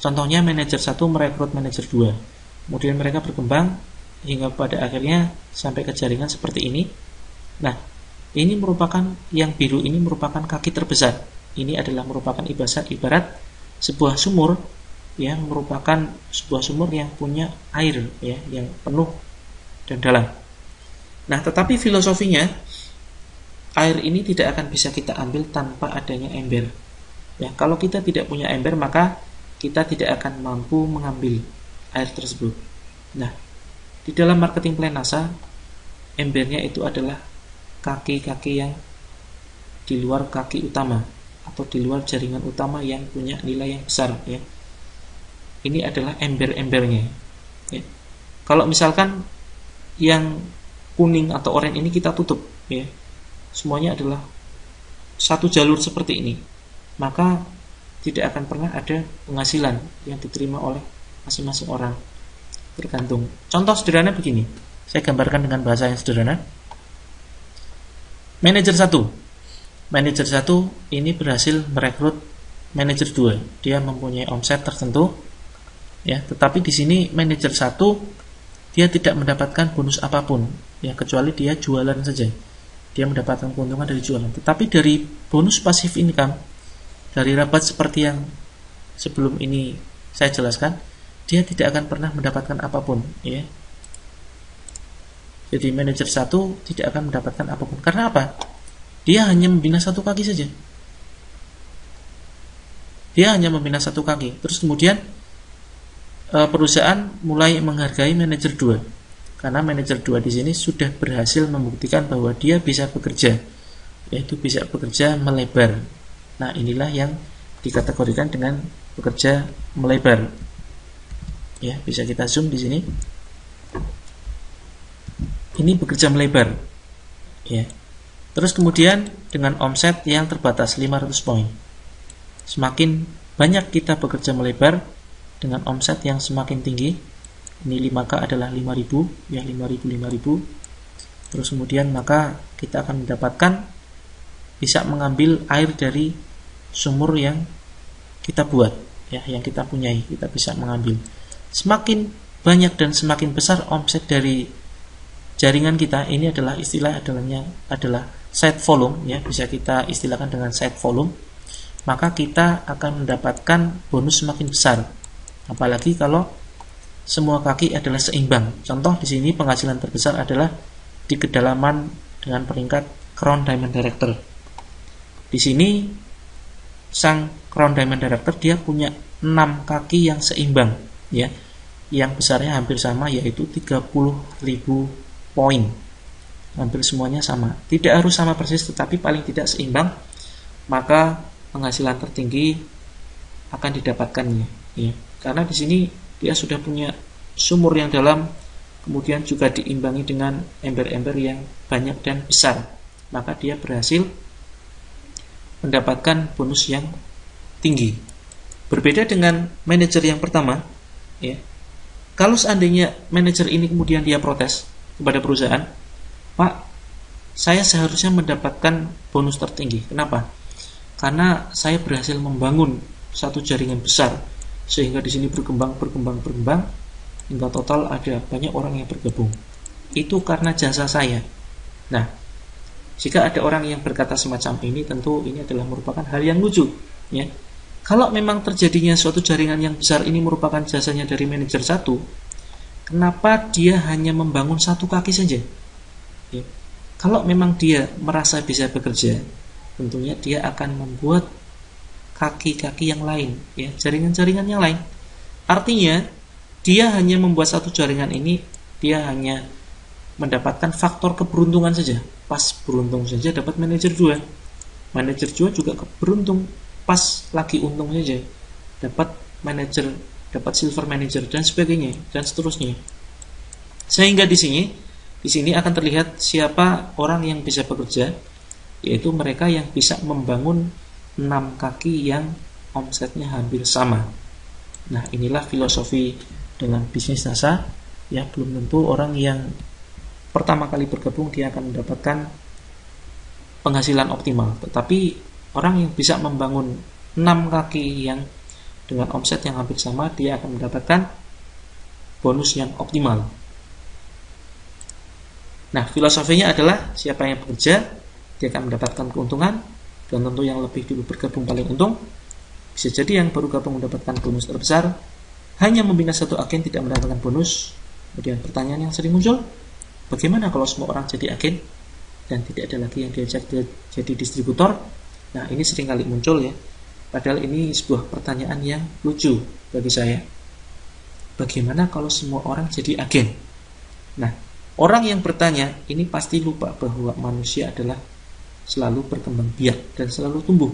Speaker 1: Contohnya manajer 1 merekrut manajer 2. Kemudian mereka berkembang hingga pada akhirnya sampai ke jaringan seperti ini. Nah, ini merupakan yang biru ini merupakan kaki terbesar. Ini adalah merupakan ibarat sebuah sumur yang merupakan sebuah sumur yang punya air ya, yang penuh dan dalam. Nah, tetapi filosofinya air ini tidak akan bisa kita ambil tanpa adanya ember. Ya, kalau kita tidak punya ember, maka kita tidak akan mampu mengambil air tersebut. Nah, di dalam marketing plan NASA, embernya itu adalah kaki-kaki yang di luar kaki utama atau di luar jaringan utama yang punya nilai yang besar. Ya, ini adalah ember-embernya. Ya. Kalau misalkan yang kuning atau oranye ini kita tutup, ya, semuanya adalah satu jalur seperti ini, maka tidak akan pernah ada penghasilan yang diterima oleh masing-masing orang. Tergantung. Contoh sederhana begini, saya gambarkan dengan bahasa yang sederhana. Manajer 1 ini berhasil merekrut manajer 2. Dia mempunyai omset tertentu ya, tetapi di sini manajer 1 dia tidak mendapatkan bonus apapun ya, kecuali dia jualan saja. Dia mendapatkan keuntungan dari jualan. Tetapi dari bonus passive income, dari rabat seperti yang sebelum ini saya jelaskan, dia tidak akan pernah mendapatkan apapun, ya. Jadi manajer 1 tidak akan mendapatkan apapun. Karena apa? Dia hanya membina satu kaki saja. Dia hanya membina satu kaki. Terus kemudian perusahaan mulai menghargai manajer 2. Karena manajer 2 di sini sudah berhasil membuktikan bahwa dia bisa bekerja, yaitu bisa bekerja melebar. Nah, inilah yang dikategorikan dengan bekerja melebar. Ya, bisa kita zoom di sini. Ini bekerja melebar. Ya. Terus kemudian dengan omset yang terbatas 500 poin. Semakin banyak kita bekerja melebar dengan omset yang semakin tinggi, ini 5K adalah 5.000, ya 5.000. Terus kemudian maka kita akan mendapatkan bisa mengambil air dari sumur yang kita buat, ya yang kita punyai, kita bisa mengambil. Semakin banyak dan semakin besar omset dari jaringan kita, ini adalah adalah side volume, ya bisa kita istilahkan dengan side volume, maka kita akan mendapatkan bonus semakin besar. Apalagi kalau semua kaki adalah seimbang. Contoh di sini penghasilan terbesar adalah di kedalaman dengan peringkat Crown Diamond Director. Di sini sang Crown Diamond Director dia punya 6 kaki yang seimbang, ya, yang besarnya hampir sama, yaitu 30.000 poin. Hampir semuanya sama. Tidak harus sama persis, tetapi paling tidak seimbang. Maka penghasilan tertinggi akan didapatkannya, ya. Karena di sini dia sudah punya sumur yang dalam, kemudian juga diimbangi dengan ember-ember yang banyak dan besar, maka dia berhasil mendapatkan bonus yang tinggi. Berbeda dengan manajer yang pertama, ya. Kalau seandainya manajer ini kemudian dia protes kepada perusahaan, Pak, saya seharusnya mendapatkan bonus tertinggi. Kenapa? Karena saya berhasil membangun satu jaringan besar, sehingga di sini berkembang hingga total ada banyak orang yang bergabung. Itu karena jasa saya. Nah, jika ada orang yang berkata semacam ini, tentu ini adalah merupakan hal yang lucu, ya. Kalau memang terjadinya suatu jaringan yang besar ini merupakan jasanya dari manajer 1, kenapa dia hanya membangun satu kaki saja? Ya. Kalau memang dia merasa bisa bekerja, tentunya dia akan membuat kaki-kaki yang lain, ya, jaringan-jaringan yang lain. Artinya dia hanya membuat satu jaringan ini, dia hanya mendapatkan faktor keberuntungan saja. Pas beruntung saja dapat manajer 2. Manajer 2 juga beruntung, pas lagi untung saja dapat manajer, dapat silver manager dan sebagainya dan seterusnya. Sehingga di sini akan terlihat siapa orang yang bisa bekerja, yaitu mereka yang bisa membangun 6 kaki yang omsetnya hampir sama. Nah, inilah filosofi dalam bisnis NASA, ya. Belum tentu orang yang pertama kali bergabung dia akan mendapatkan penghasilan optimal, tetapi orang yang bisa membangun 6 kaki yang dengan omset yang hampir sama, dia akan mendapatkan bonus yang optimal. Nah, filosofinya adalah siapa yang bekerja, dia akan mendapatkan keuntungan, dan tentu yang lebih dulu bergabung paling untung. Bisa jadi yang baru gabung mendapatkan bonus terbesar, hanya membina satu agen tidak mendapatkan bonus. Kemudian pertanyaan yang sering muncul, bagaimana kalau semua orang jadi agen dan tidak ada lagi yang diajak jadi distributor? Nah, ini sering kali muncul, ya. Padahal ini sebuah pertanyaan yang lucu bagi saya. Bagaimana kalau semua orang jadi agen? Nah, orang yang bertanya ini pasti lupa bahwa manusia adalah selalu berkembang biak dan selalu tumbuh.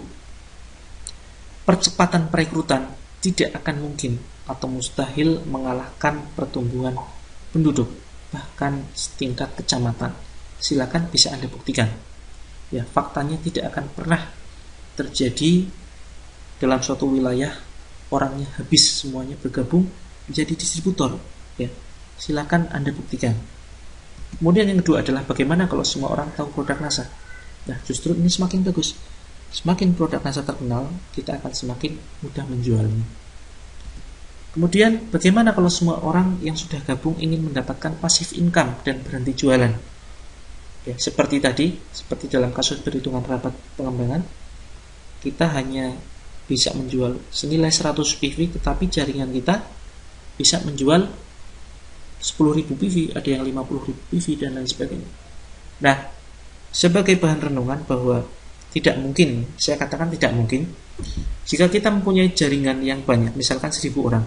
Speaker 1: Percepatan perekrutan tidak akan mungkin atau mustahil mengalahkan pertumbuhan penduduk, bahkan setingkat kecamatan. Silakan bisa Anda buktikan. Ya, faktanya tidak akan pernah terjadi dalam suatu wilayah orangnya habis semuanya bergabung menjadi distributor. Ya, silakan Anda buktikan. Kemudian yang kedua adalah bagaimana kalau semua orang tahu produk NASA? Nah, justru ini semakin bagus. Semakin produk NASA terkenal, kita akan semakin mudah menjualnya. Kemudian, bagaimana kalau semua orang yang sudah gabung ingin mendapatkan passive income dan berhenti jualan? Ya, seperti tadi, seperti dalam kasus perhitungan rapat pengembangan, kita hanya bisa menjual senilai 100 PV, tetapi jaringan kita bisa menjual 10.000 PV, ada yang 50.000 PV dan lain sebagainya. Nah, sebagai bahan renungan bahwa tidak mungkin, saya katakan tidak mungkin, jika kita mempunyai jaringan yang banyak, misalkan 1.000 orang,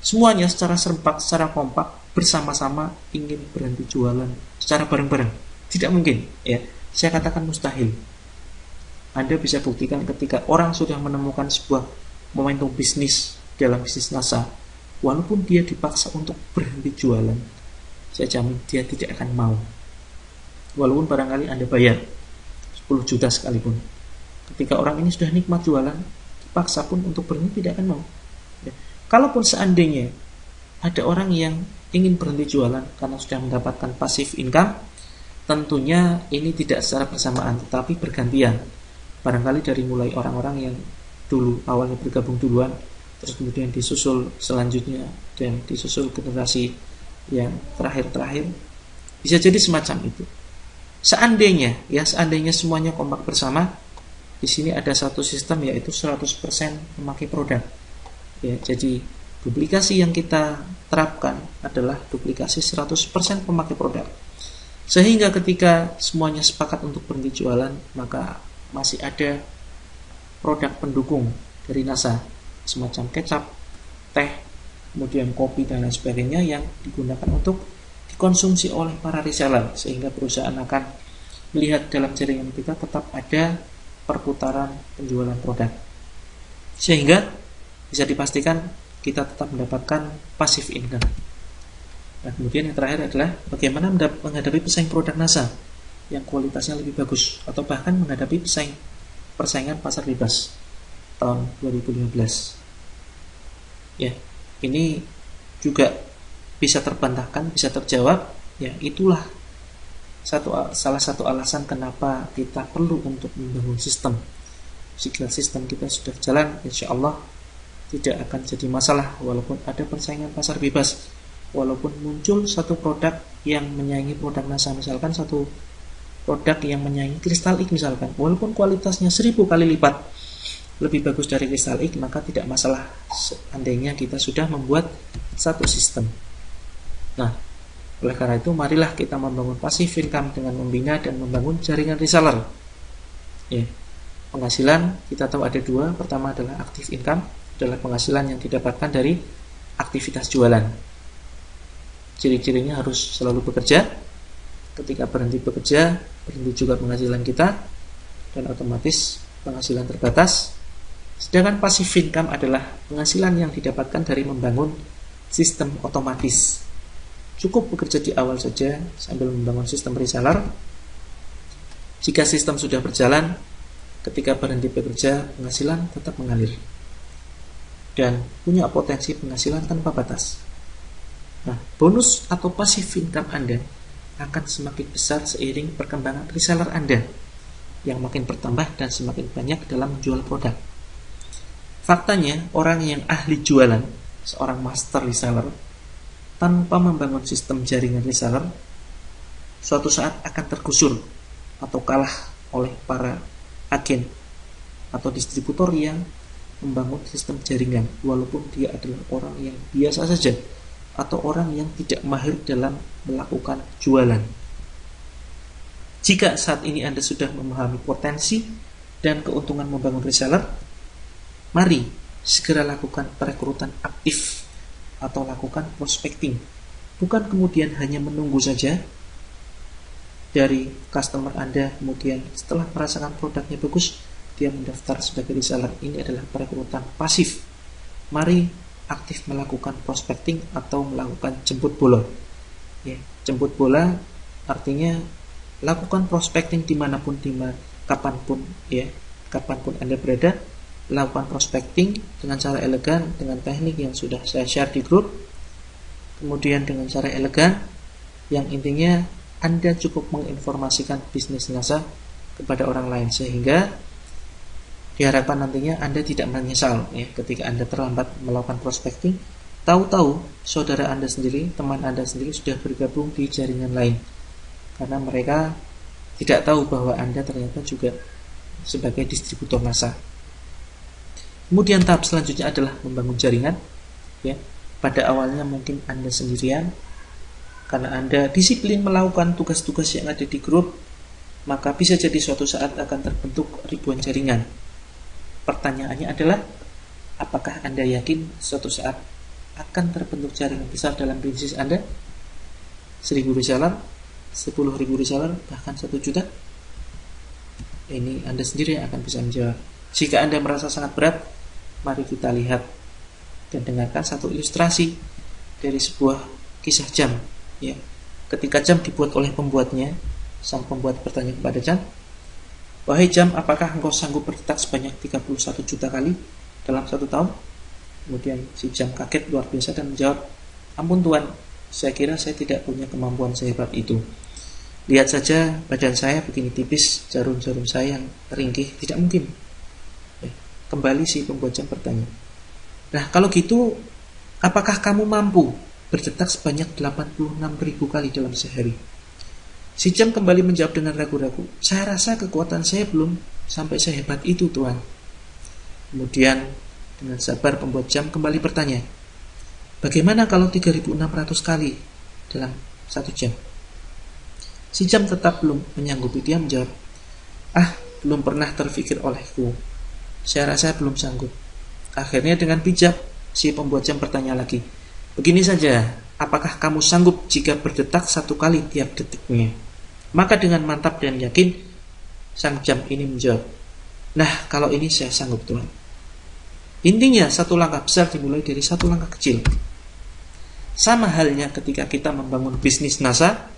Speaker 1: semuanya secara serempak, secara kompak, bersama-sama ingin berhenti jualan secara bareng-bareng. Tidak mungkin, ya. Saya katakan mustahil. Anda bisa buktikan ketika orang sudah menemukan sebuah momentum bisnis dalam bisnis NASA, walaupun dia dipaksa untuk berhenti jualan, saya jamin dia tidak akan mau. Walaupun barangkali Anda bayar 10 juta sekalipun. Ketika orang ini sudah nikmat jualan, dipaksa pun untuk berhenti tidak akan mau. Ya. Kalaupun seandainya ada orang yang ingin berhenti jualan karena sudah mendapatkan passive income, tentunya ini tidak secara bersamaan tetapi bergantian. Barangkali dari mulai orang-orang yang dulu awalnya bergabung duluan, terus kemudian disusul selanjutnya dan disusul generasi yang terakhir-terakhir, bisa jadi semacam itu. Seandainya semuanya kompak bersama, di sini ada satu sistem yaitu 100% memakai produk. Ya, jadi duplikasi yang kita terapkan adalah duplikasi 100% pemakai produk. Sehingga ketika semuanya sepakat untuk berhenti jualan, maka masih ada produk pendukung dari NASA, semacam kecap, teh, kemudian kopi dan lain sebagainya yang digunakan untuk dikonsumsi oleh para reseller, sehingga perusahaan akan melihat dalam jaringan kita tetap ada perputaran penjualan produk, sehingga bisa dipastikan kita tetap mendapatkan passive income. Nah, kemudian yang terakhir adalah bagaimana menghadapi pesaing produk NASA yang kualitasnya lebih bagus, atau bahkan menghadapi persaingan pasar bebas tahun 2015. Ya, ini juga bisa terbantahkan, bisa terjawab. Ya, itulah salah satu alasan kenapa kita perlu untuk membangun sistem. Jika sistem kita sudah jalan, insya Allah tidak akan jadi masalah walaupun ada persaingan pasar bebas, walaupun muncul satu produk yang menyaingi produk NASA, misalkan satu produk yang menyaingi Crystal X misalkan, walaupun kualitasnya 1000 kali lipat lebih bagus dari Crystal X, maka tidak masalah seandainya kita sudah membuat satu sistem. Nah, oleh karena itu marilah kita membangun passive income dengan membina dan membangun jaringan reseller. Ya, penghasilan kita tahu ada dua. Pertama adalah active income, adalah penghasilan yang didapatkan dari aktivitas jualan. Ciri-cirinya harus selalu bekerja. Ketika berhenti bekerja, berhenti juga penghasilan kita, dan otomatis penghasilan terbatas. Sedangkan passive income adalah penghasilan yang didapatkan dari membangun sistem otomatis. Cukup bekerja di awal saja sambil membangun sistem reseller. Jika sistem sudah berjalan, ketika berhenti bekerja, penghasilan tetap mengalir dan punya potensi penghasilan tanpa batas. Nah, bonus atau passive income Anda akan semakin besar seiring perkembangan reseller Anda yang makin bertambah dan semakin banyak dalam menjual produk. Faktanya, orang yang ahli jualan, seorang master reseller, tanpa membangun sistem jaringan reseller, suatu saat akan tergusur atau kalah oleh para agen atau distributor yang membangun sistem jaringan, walaupun dia adalah orang yang biasa saja atau orang yang tidak mahir dalam melakukan jualan. Jika saat ini Anda sudah memahami potensi dan keuntungan membangun reseller, mari segera lakukan perekrutan aktif atau lakukan prospecting. Bukan kemudian hanya menunggu saja dari customer Anda, kemudian setelah merasakan produknya bagus, dia mendaftar sebagai reseller. Ini adalah perekrutan pasif. Mari aktif melakukan prospecting atau melakukan jemput bola. Ya, jemput bola artinya lakukan prospecting dimanapun, kapanpun Anda berada, lakukan prospecting dengan cara elegan, dengan teknik yang sudah saya share di grup. Kemudian dengan cara elegan, yang intinya Anda cukup menginformasikan bisnis NASA kepada orang lain, sehingga diharapkan nantinya Anda tidak menyesal ketika Anda terlambat melakukan prospecting. Tahu-tahu saudara Anda sendiri, teman Anda sendiri sudah bergabung di jaringan lain, karena mereka tidak tahu bahwa Anda ternyata juga sebagai distributor NASA. Kemudian tahap selanjutnya adalah membangun jaringan. Ya, pada awalnya mungkin Anda sendirian, karena Anda disiplin melakukan tugas-tugas yang ada di grup, maka bisa jadi suatu saat akan terbentuk ribuan jaringan. Pertanyaannya adalah, apakah Anda yakin suatu saat akan terbentuk jaringan besar dalam bisnis Anda? 1000 reseller, 10.000 reseller, bahkan 1 juta? Ini Anda sendiri yang akan bisa menjawab. Jika Anda merasa sangat berat, mari kita lihat dan dengarkan satu ilustrasi dari sebuah kisah jam. Ya, ketika jam dibuat oleh pembuatnya, sang pembuat bertanya kepada jam, "Wahai jam, apakah engkau sanggup berdetak sebanyak 31 juta kali dalam 1 tahun?" Kemudian si jam kaget luar biasa dan menjawab, "Ampun Tuan, saya kira saya tidak punya kemampuan sehebat itu. Lihat saja badan saya begini tipis, jarum-jarum saya yang ringkih, tidak mungkin." Kembali si pembuat jam bertanya, "Nah kalau gitu, apakah kamu mampu berdetak sebanyak 86.000 kali dalam sehari?" Si jam kembali menjawab dengan ragu-ragu, "Saya rasa kekuatan saya belum sampai sehebat itu Tuan." Kemudian dengan sabar pembuat jam kembali bertanya, "Bagaimana kalau 3.600 kali dalam 1 jam?" Si jam tetap belum menyanggupi. Dia menjawab, "Belum pernah terfikir olehku. Saya rasa belum sanggup." Akhirnya dengan bijak, si pembuat jam bertanya lagi, "Begini saja, apakah kamu sanggup jika berdetak 1 kali tiap detiknya?" Maka dengan mantap dan yakin, sang jam ini menjawab, "Nah, kalau ini saya sanggup Tuan." Intinya, satu langkah besar dimulai dari satu langkah kecil. Sama halnya ketika kita membangun bisnis NASA,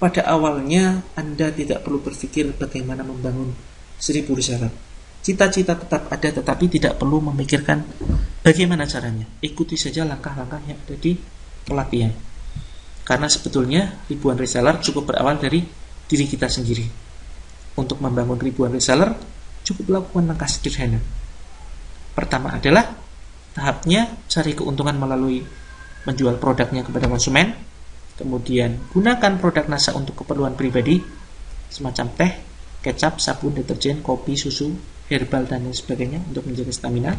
Speaker 1: pada awalnya Anda tidak perlu berpikir bagaimana membangun 1000 reseller. Cita-cita tetap ada, tetapi tidak perlu memikirkan bagaimana caranya. Ikuti saja langkah-langkah yang ada di pelatihan. Karena sebetulnya ribuan reseller cukup berawal dari diri kita sendiri. Untuk membangun ribuan reseller, cukup lakukan langkah sederhana. Pertama adalah tahapnya cari keuntungan melalui menjual produknya kepada konsumen. Kemudian gunakan produk NASA untuk keperluan pribadi, semacam teh, kecap, sabun, deterjen, kopi, susu, herbal, dan lain sebagainya untuk menjaga stamina.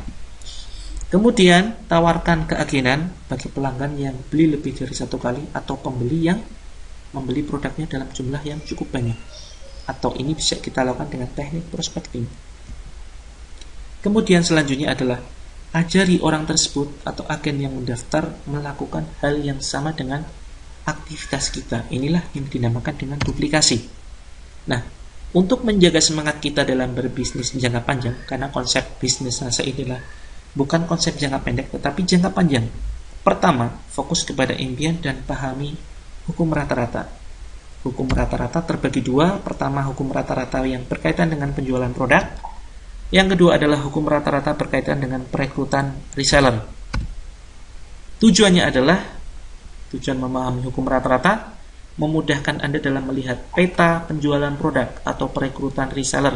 Speaker 1: Kemudian tawarkan keagenan bagi pelanggan yang beli lebih dari 1 kali atau pembeli yang membeli produknya dalam jumlah yang cukup banyak. Atau ini bisa kita lakukan dengan teknik prospecting. Kemudian selanjutnya adalah ajari orang tersebut atau agen yang mendaftar melakukan hal yang sama dengan aktivitas kita. Inilah yang dinamakan dengan duplikasi. Nah, untuk menjaga semangat kita dalam berbisnis jangka panjang, karena konsep bisnis NASA inilah bukan konsep jangka pendek tetapi jangka panjang. Pertama, fokus kepada impian dan pahami hukum rata-rata. Hukum rata-rata terbagi 2. Pertama, hukum rata-rata yang berkaitan dengan penjualan produk. Yang kedua adalah hukum rata-rata berkaitan dengan perekrutan reseller. Tujuan memahami hukum rata-rata memudahkan Anda dalam melihat peta penjualan produk atau perekrutan reseller,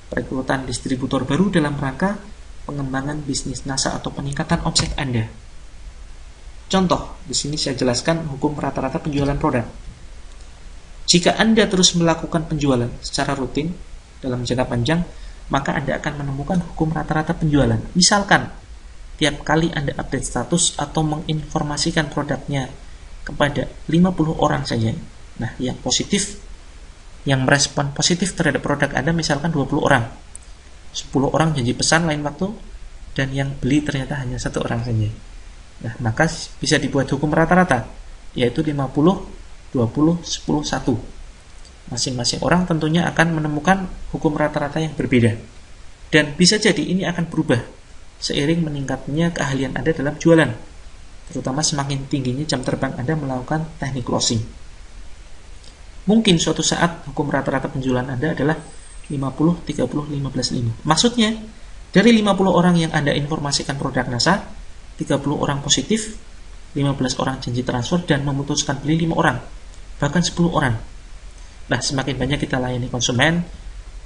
Speaker 1: perekrutan distributor baru dalam rangka pengembangan bisnis NASA atau peningkatan omset Anda. Contoh, di sini saya jelaskan hukum rata-rata penjualan produk. Jika Anda terus melakukan penjualan secara rutin dalam jangka panjang, maka Anda akan menemukan hukum rata-rata penjualan. Misalkan, tiap kali Anda update status atau menginformasikan produknya kepada 50 orang saja. Nah, yang positif, yang merespon positif terhadap produk Anda misalkan 20 orang. 10 orang janji pesan lain waktu, dan yang beli ternyata hanya 1 orang saja. Nah, maka bisa dibuat hukum rata-rata, yaitu 50, 20, 10, 1. Masing-masing orang tentunya akan menemukan hukum rata-rata yang berbeda. Dan bisa jadi ini akan berubah seiring meningkatnya keahlian Anda dalam jualan, terutama semakin tingginya jam terbang Anda melakukan teknik closing. Mungkin suatu saat hukum rata-rata penjualan Anda adalah 50, 30, 15, 5. Maksudnya, dari 50 orang yang Anda informasikan produk NASA, 30 orang positif, 15 orang janji transfer, dan memutuskan beli 5 orang, bahkan 10 orang. Nah, semakin banyak kita layani konsumen,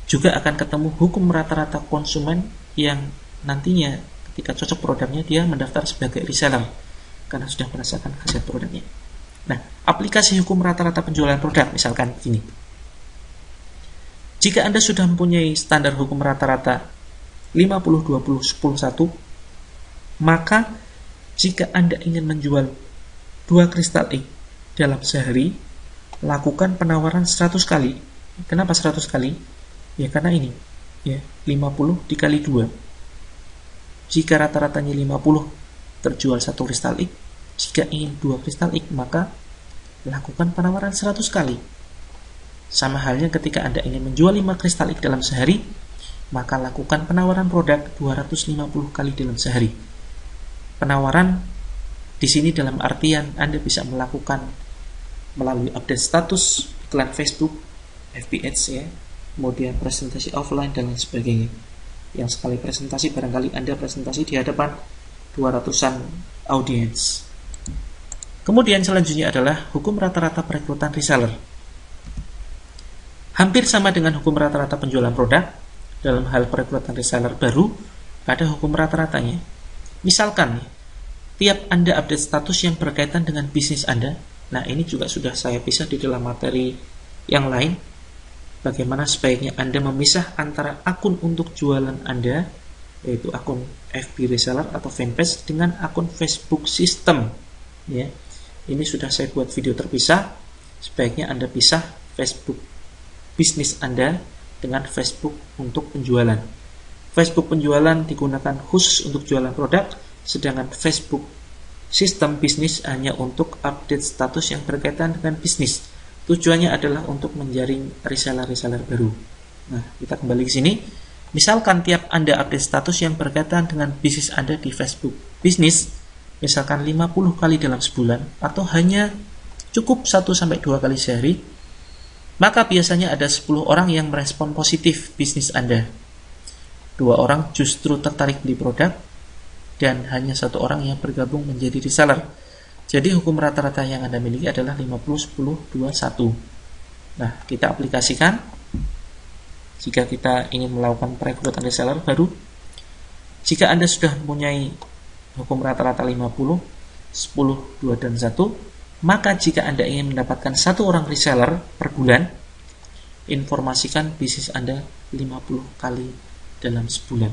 Speaker 1: juga akan ketemu hukum rata-rata konsumen yang nantinya ketika cocok produknya dia mendaftar sebagai reseller karena sudah merasakan khasiat produknya. Nah, aplikasi hukum rata-rata penjualan produk misalkan ini. Jika Anda sudah mempunyai standar hukum rata-rata 50, 20, 10, 1, maka jika Anda ingin menjual 2 kristal ink dalam sehari, lakukan penawaran 100 kali. Kenapa 100 kali? Ya karena ini, ya 50 dikali 2. Jika rata-ratanya 50 terjual 1 kristal ink, jika ingin 2 kristal ink, maka lakukan penawaran 100 kali. Sama halnya ketika Anda ingin menjual 5 kristal ink dalam sehari, maka lakukan penawaran produk 250 kali dalam sehari. Penawaran di sini dalam artian Anda bisa melakukan melalui update status, iklan Facebook, FB Ads ya, kemudian presentasi offline dan lain sebagainya. Yang sekali presentasi barangkali Anda presentasi di hadapan 200-an audiens. Kemudian selanjutnya adalah hukum rata-rata perekrutan reseller. Hampir sama dengan hukum rata-rata penjualan produk, dalam hal perekrutan reseller baru ada hukum rata-ratanya. Misalkan tiap Anda update status yang berkaitan dengan bisnis Anda, nah ini juga sudah saya pisah di dalam materi yang lain, bagaimana sebaiknya Anda memisah antara akun untuk jualan Anda, yaitu akun FB reseller atau fanpage, dengan akun Facebook system ya. Ini sudah saya buat video terpisah. Sebaiknya Anda pisah Facebook bisnis Anda dengan Facebook untuk penjualan. Facebook penjualan digunakan khusus untuk jualan produk, sedangkan Facebook sistem bisnis hanya untuk update status yang berkaitan dengan bisnis. Tujuannya adalah untuk menjaring reseller-reseller baru. Nah, kita kembali ke sini. Misalkan tiap Anda update status yang berkaitan dengan bisnis Anda di Facebook bisnis, misalkan 50 kali dalam sebulan, atau hanya cukup 1-2 kali sehari, maka biasanya ada 10 orang yang merespon positif bisnis Anda. 2 orang justru tertarik beli produk, dan hanya 1 orang yang bergabung menjadi reseller. Jadi hukum rata-rata yang Anda miliki adalah 50, 10, 2, 1. Nah, kita aplikasikan jika kita ingin melakukan perekrutan reseller baru. Jika Anda sudah mempunyai hukum rata-rata 50, 10, 2, dan 1, maka jika Anda ingin mendapatkan 1 orang reseller per bulan, informasikan bisnis Anda 50 kali dalam sebulan,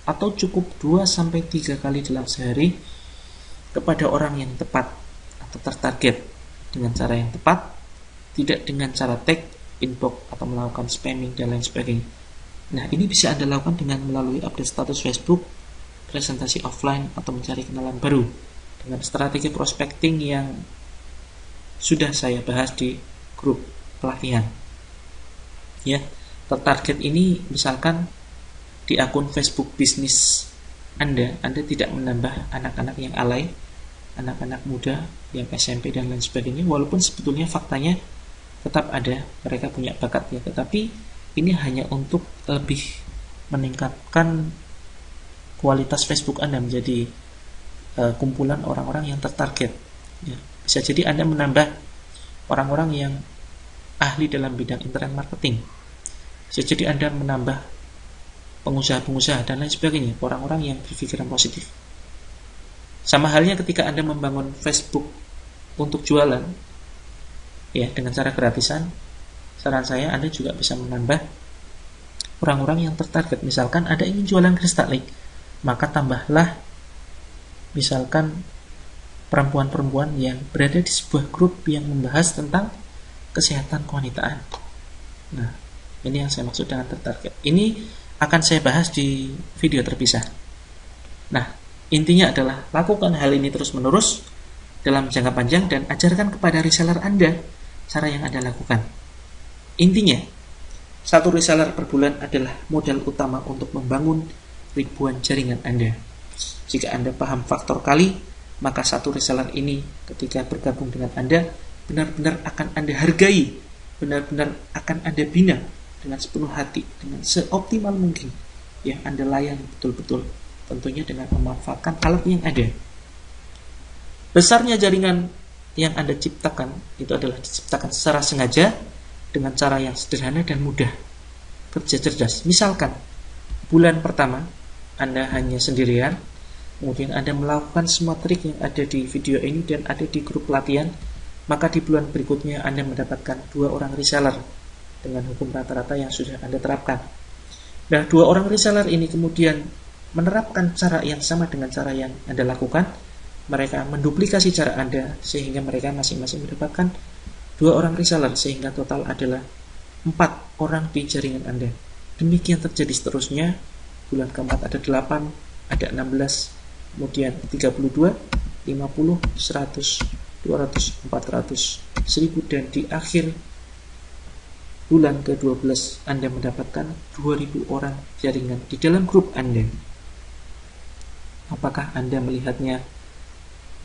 Speaker 1: atau cukup 2-3 kali dalam sehari kepada orang yang tepat atau tertarget dengan cara yang tepat, tidak dengan cara tag, inbox, atau melakukan spamming dan lain sebagainya. Nah, ini bisa Anda lakukan dengan melalui update status Facebook, presentasi offline, atau mencari kenalan baru dengan strategi prospecting yang sudah saya bahas di grup pelatihan. Ya, tertarget ini misalkan di akun Facebook bisnis Anda tidak menambah anak-anak yang alay, anak-anak muda yang SMP dan lain sebagainya, walaupun sebetulnya faktanya tetap ada, mereka punya bakat ya, tetapi ini hanya untuk lebih meningkatkan kualitas Facebook Anda menjadi kumpulan orang-orang yang tertarget ya. Bisa jadi Anda menambah orang-orang yang ahli dalam bidang internet marketing, bisa jadi Anda menambah pengusaha-pengusaha dan lain sebagainya, orang-orang yang berpikiran positif. Sama halnya ketika Anda membangun Facebook untuk jualan ya dengan cara gratisan, saran saya Anda juga bisa menambah orang-orang yang tertarget. Misalkan Anda ingin jualan kristal ink, maka tambahlah misalkan perempuan-perempuan yang berada di sebuah grup yang membahas tentang kesehatan kewanitaan. Nah, ini yang saya maksud dengan tertarget. Ini akan saya bahas di video terpisah. Nah, intinya adalah lakukan hal ini terus-menerus dalam jangka panjang dan ajarkan kepada reseller Anda cara yang Anda lakukan. Intinya, 1 reseller per bulan adalah modal utama untuk membangun ribuan jaringan Anda. Jika Anda paham faktor kali, maka 1 reseller ini ketika bergabung dengan Anda benar-benar akan Anda hargai, benar-benar akan Anda bina dengan sepenuh hati, dengan seoptimal mungkin yang Anda layani betul-betul, tentunya dengan memanfaatkan alat yang ada. Besarnya jaringan yang Anda ciptakan itu adalah diciptakan secara sengaja dengan cara yang sederhana dan mudah. Kerja cerdas. Misalkan bulan pertama Anda hanya sendirian, kemudian Anda melakukan semua trik yang ada di video ini dan ada di grup pelatihan, maka di bulan berikutnya Anda mendapatkan 2 orang reseller dengan hukum rata-rata yang sudah Anda terapkan. Nah, dua orang reseller ini kemudian menerapkan cara yang sama dengan cara yang Anda lakukan. Mereka menduplikasi cara Anda sehingga mereka masing-masing mendapatkan dua orang reseller, sehingga total adalah 4 orang di jaringan Anda. Demikian terjadi seterusnya. Bulan keempat ada 8, ada 16, kemudian 32, 50, 100, 200, 400, 1000, dan di akhir bulan ke-12 Anda mendapatkan 2000 orang jaringan di dalam grup Anda. Apakah Anda melihatnya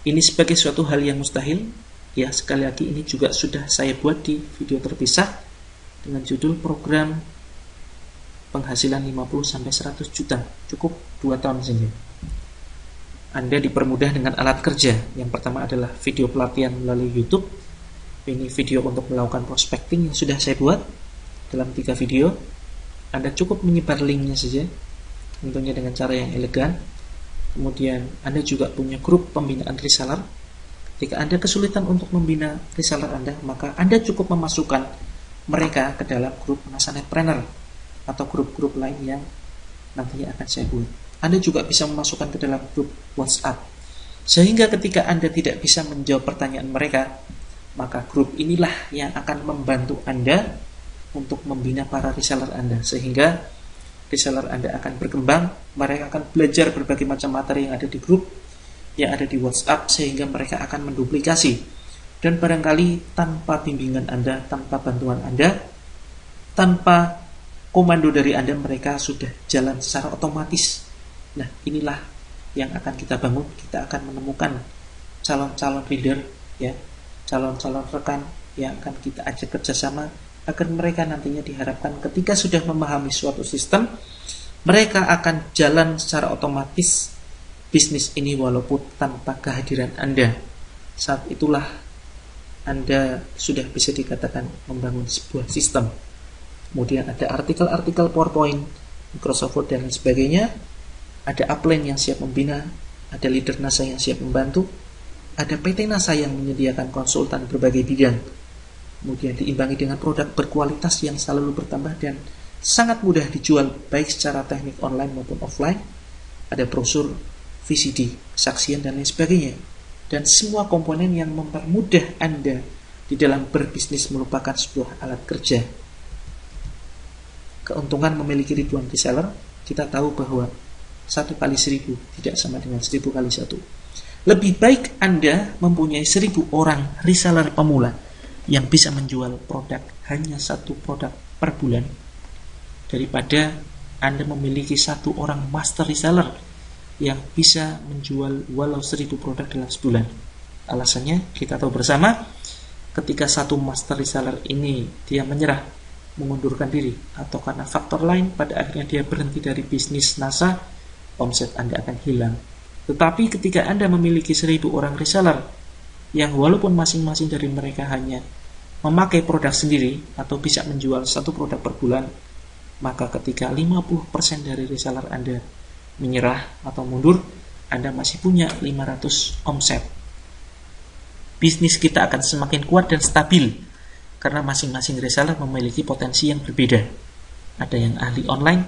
Speaker 1: ini sebagai suatu hal yang mustahil? Ya, sekali lagi ini juga sudah saya buat di video terpisah dengan judul program penghasilan 50-100 juta, cukup 2 tahun saja. Anda dipermudah dengan alat kerja. Yang pertama adalah video pelatihan melalui YouTube. Ini video untuk melakukan prospecting yang sudah saya buat dalam 3 video. Anda cukup menyebar linknya saja, tentunya dengan cara yang elegan. Kemudian Anda juga punya grup pembinaan reseller. Jika Anda kesulitan untuk membina reseller Anda, maka Anda cukup memasukkan mereka ke dalam grup Nasa Netpreneur atau grup-grup lain yang nantinya akan saya buat. Anda juga bisa memasukkan ke dalam grup WhatsApp, sehingga ketika Anda tidak bisa menjawab pertanyaan mereka, maka grup inilah yang akan membantu Anda untuk membina para reseller Anda, sehingga reseller Anda akan berkembang. Mereka akan belajar berbagai macam materi yang ada di grup, yang ada di WhatsApp, sehingga mereka akan menduplikasi. Dan barangkali tanpa bimbingan Anda, tanpa bantuan Anda, tanpa komando dari Anda, mereka sudah jalan secara otomatis. Nah, inilah yang akan kita bangun. Kita akan menemukan calon-calon leader, ya, calon-calon rekan yang akan kita ajak kerjasama, agar mereka nantinya diharapkan ketika sudah memahami suatu sistem, mereka akan jalan secara otomatis bisnis ini walaupun tanpa kehadiran Anda. Saat itulah Anda sudah bisa dikatakan membangun sebuah sistem. Kemudian ada artikel-artikel PowerPoint, Microsoft Word, dan lain sebagainya. Ada upline yang siap membina, ada leader NASA yang siap membantu, ada PT NASA yang menyediakan konsultan berbagai bidang. Kemudian diimbangi dengan produk berkualitas yang selalu bertambah dan sangat mudah dijual baik secara teknik online maupun offline. Ada brosur, VCD, kesaksian, dan lain sebagainya. Dan semua komponen yang mempermudah Anda di dalam berbisnis merupakan sebuah alat kerja. Keuntungan memiliki ribuan reseller, kita tahu bahwa 1 kali 1000 tidak sama dengan 1000 kali 1. Lebih baik Anda mempunyai 1000 orang reseller pemula yang bisa menjual produk hanya 1 produk per bulan, daripada Anda memiliki 1 orang master reseller yang bisa menjual walau 1000 produk dalam sebulan. Alasannya kita tahu bersama, ketika 1 master reseller ini dia menyerah, mengundurkan diri, atau karena faktor lain pada akhirnya dia berhenti dari bisnis NASA, omset Anda akan hilang. Tetapi ketika Anda memiliki 1000 orang reseller yang walaupun masing-masing dari mereka hanya memakai produk sendiri atau bisa menjual 1 produk per bulan, maka ketika 50% dari reseller Anda menyerah atau mundur, Anda masih punya 500 omset. Bisnis kita akan semakin kuat dan stabil karena masing-masing reseller memiliki potensi yang berbeda. Ada yang ahli online,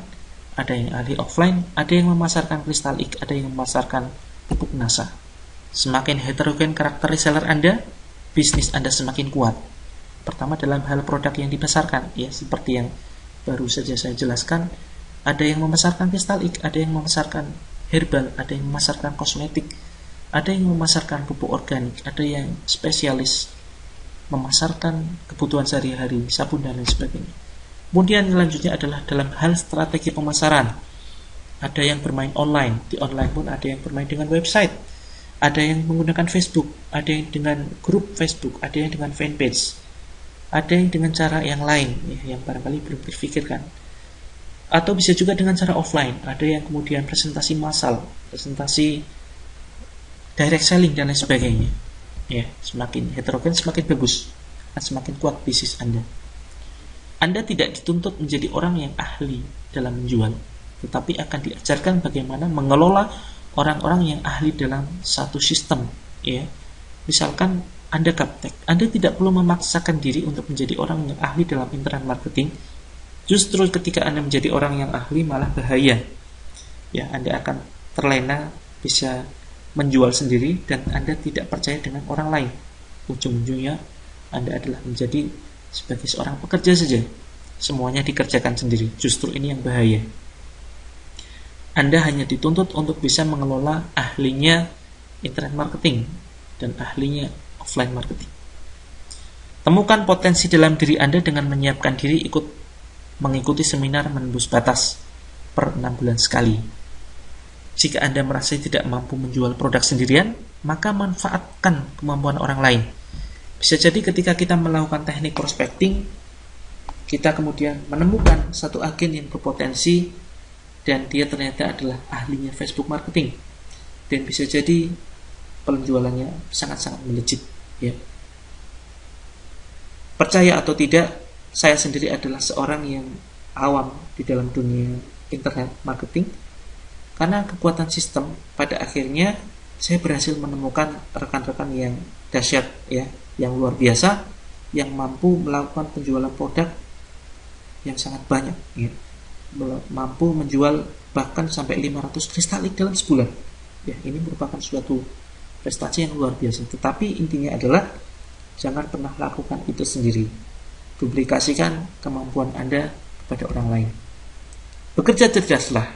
Speaker 1: ada yang ahli offline, ada yang memasarkan kristalik, ada yang memasarkan pupuk NASA. Semakin heterogen karakter reseller Anda, bisnis Anda semakin kuat. Pertama dalam hal produk yang dipasarkan, ya seperti yang baru saja saya jelaskan, ada yang memasarkan kristalik, ada yang memasarkan herbal, ada yang memasarkan kosmetik, ada yang memasarkan pupuk organik, ada yang spesialis memasarkan kebutuhan sehari-hari, sabun dan lain sebagainya. Kemudian selanjutnya adalah dalam hal strategi pemasaran. Ada yang bermain online, di online pun ada yang bermain dengan website, ada yang menggunakan Facebook, ada yang dengan grup Facebook, ada yang dengan fanpage, ada yang dengan cara yang lain, ya, yang barangkali belum terfikirkan. Atau bisa juga dengan cara offline, ada yang kemudian presentasi massal, presentasi direct selling dan lain sebagainya. Ya, semakin heterogen semakin bagus, dan semakin kuat bisnis Anda. Anda tidak dituntut menjadi orang yang ahli dalam menjual, tetapi akan diajarkan bagaimana mengelola orang-orang yang ahli dalam satu sistem. Ya, misalkan Anda gaptek, Anda tidak perlu memaksakan diri untuk menjadi orang yang ahli dalam internet marketing, Justru ketika Anda menjadi orang yang ahli malah bahaya. Ya, Anda akan terlena bisa menjual sendiri dan Anda tidak percaya dengan orang lain. Ujung-ujungnya Anda adalah menjadi sebagai seorang pekerja saja. Semuanya dikerjakan sendiri. Justru ini yang bahaya. Anda hanya dituntut untuk bisa mengelola ahlinya internet marketing dan ahlinya offline marketing. Temukan potensi dalam diri Anda dengan menyiapkan diri mengikuti seminar menembus batas per 6 bulan sekali. Jika Anda merasa tidak mampu menjual produk sendirian, maka manfaatkan kemampuan orang lain. Bisa jadi ketika kita melakukan teknik prospecting, kita kemudian menemukan satu agen yang berpotensi dan dia ternyata adalah ahlinya Facebook marketing. Dan bisa jadi penjualannya sangat-sangat melejit. Ya. Percaya atau tidak, saya sendiri adalah seorang yang awam di dalam dunia internet marketing. Karena kekuatan sistem, pada akhirnya saya berhasil menemukan rekan-rekan yang dahsyat, ya, yang luar biasa, yang mampu melakukan penjualan produk yang sangat banyak, ya. Mampu menjual bahkan sampai 500 kristalik dalam sebulan. Ya, ini merupakan suatu prestasi yang luar biasa. Tetapi intinya adalah jangan pernah lakukan itu sendiri. Duplikasikan kemampuan Anda kepada orang lain. Bekerja cerdaslah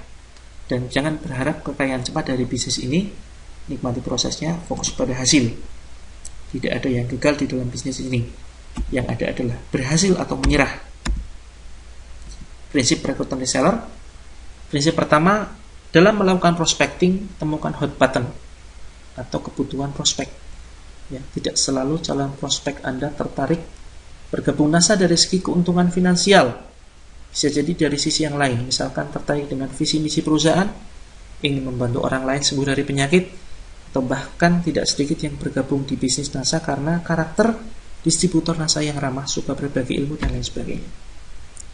Speaker 1: dan jangan berharap kekayaan cepat dari bisnis ini. Nikmati prosesnya, fokus pada hasil. Tidak ada yang gagal di dalam bisnis ini. Yang ada adalah berhasil atau menyerah. Prinsip rekrutmen reseller. Prinsip pertama, dalam melakukan prospecting, temukan hot button atau kebutuhan prospek. Ya, tidak selalu calon prospek Anda tertarik bergabung NASA dari segi keuntungan finansial. Bisa jadi dari sisi yang lain, misalkan tertarik dengan visi misi perusahaan, ingin membantu orang lain sembuh dari penyakit, atau bahkan tidak sedikit yang bergabung di bisnis NASA karena karakter distributor NASA yang ramah, suka berbagi ilmu dan lain sebagainya.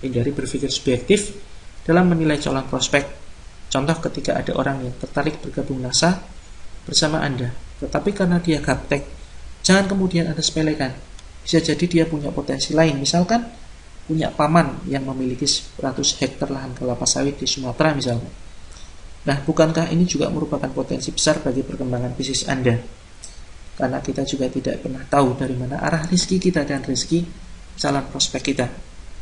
Speaker 1: Hindari berpikir subjektif dalam menilai calon prospek. Contoh ketika ada orang yang tertarik bergabung NASA bersama Anda, tetapi karena dia gaptek, jangan kemudian Anda sepelekan. Bisa jadi dia punya potensi lain, misalkan punya paman yang memiliki 100 hektar lahan kelapa sawit di Sumatera misalnya. Nah, bukankah ini juga merupakan potensi besar bagi perkembangan bisnis Anda? Karena kita juga tidak pernah tahu dari mana arah rezeki kita dan rezeki calon prospek kita.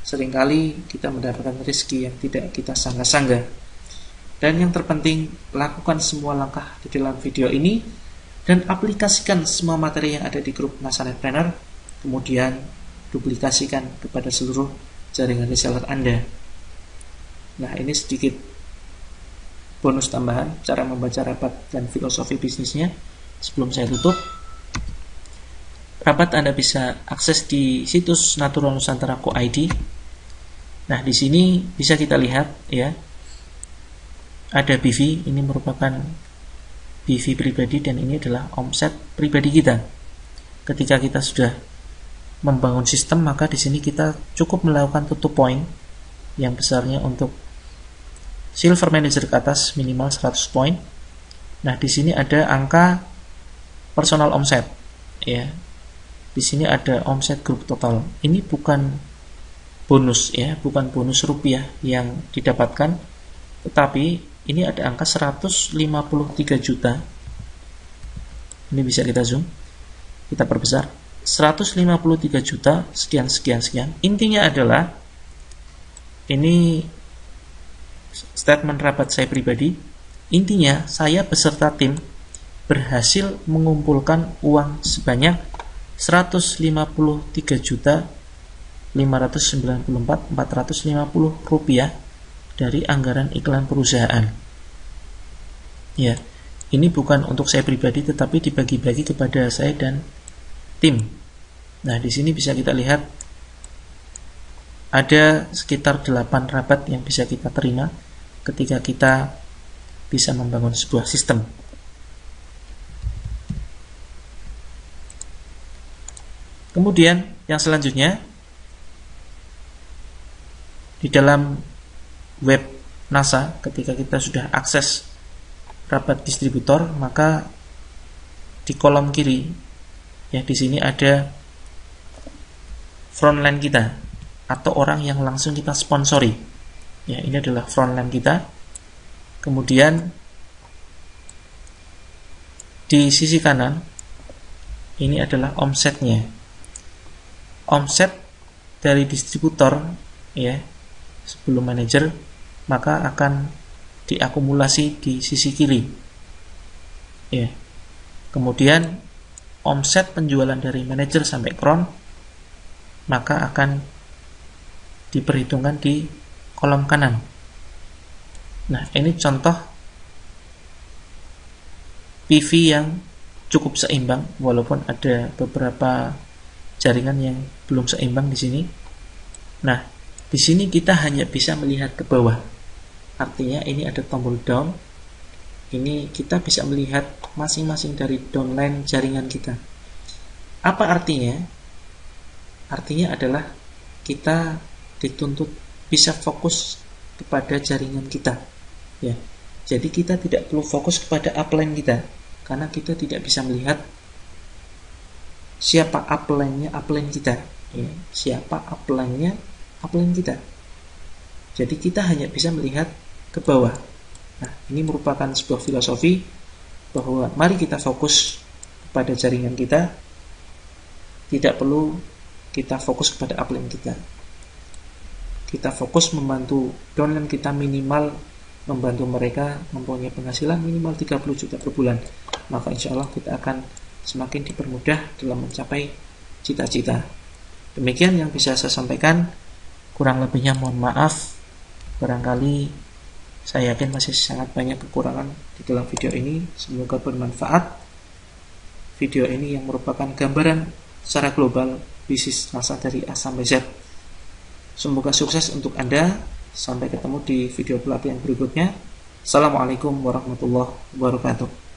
Speaker 1: Seringkali kita mendapatkan rezeki yang tidak kita sangka-sangka. Dan yang terpenting, lakukan semua langkah di dalam video ini dan aplikasikan semua materi yang ada di grup NASA Netpreneur, kemudian duplikasikan kepada seluruh jaringan reseller Anda. Nah, ini sedikit bonus tambahan cara membaca rapat dan filosofi bisnisnya. Sebelum saya tutup, rapat Anda bisa akses di situs Natural Nusantara Co.id. Nah, di sini bisa kita lihat, ya, ada BV, ini merupakan BV pribadi dan ini adalah omset pribadi kita. Ketika kita sudah membangun sistem, maka di sini kita cukup melakukan tutup point yang besarnya untuk Silver Manager ke atas minimal 100 poin. Nah, di sini ada angka personal omset, ya. Di sini ada omset grup total. Ini bukan bonus, ya, bukan bonus rupiah yang didapatkan, tetapi ini ada angka 153 juta. Ini bisa kita zoom, kita perbesar. 153 juta sekian sekian sekian. Intinya adalah ini statement rapat saya pribadi. Intinya saya beserta tim berhasil mengumpulkan uang sebanyak 153 juta 594.450 rupiah dari anggaran iklan perusahaan. Ya, ini bukan untuk saya pribadi tetapi dibagi-bagi kepada saya dan tim. Nah, di sini bisa kita lihat ada sekitar 8 rabat yang bisa kita terima ketika kita bisa membangun sebuah sistem. Kemudian yang selanjutnya, di dalam web NASA, ketika kita sudah akses rabat distributor, maka di kolom kiri, ya, di sini ada frontline kita. atau orang yang langsung kita sponsori. Ya, ini adalah frontline kita. Kemudian di sisi kanan ini adalah omsetnya. Omset dari distributor ya sebelum manajer, maka akan diakumulasi di sisi kiri. Ya. Kemudian omset penjualan dari manajer sampai Crown maka akan diperhitungkan di kolom kanan. Nah, ini contoh PV yang cukup seimbang walaupun ada beberapa jaringan yang belum seimbang di sini. Nah, di sini kita hanya bisa melihat ke bawah. Artinya ini ada tombol down. Ini kita bisa melihat masing-masing dari downline jaringan kita. Apa artinya? Artinya adalah kita dituntut bisa fokus kepada jaringan kita. Ya. Jadi kita tidak perlu fokus kepada upline kita karena kita tidak bisa melihat siapa upline-nya upline kita. Ya. Siapa upline-nya upline kita. Jadi kita hanya bisa melihat ke bawah. Nah, ini merupakan sebuah filosofi bahwa mari kita fokus kepada jaringan kita. Tidak perlu kita fokus kepada upline kita. Kita fokus membantu downline kita minimal, membantu mereka mempunyai penghasilan minimal 30 juta per bulan. Maka insya Allah kita akan semakin dipermudah dalam mencapai cita-cita. Demikian yang bisa saya sampaikan. Kurang lebihnya mohon maaf. Barangkali saya yakin masih sangat banyak kekurangan di dalam video ini. Semoga bermanfaat. Video ini yang merupakan gambaran secara global bisnis masa dari A sampai Z. Semoga sukses untuk Anda. Sampai ketemu di video pelatihan berikutnya. Assalamualaikum warahmatullahi wabarakatuh.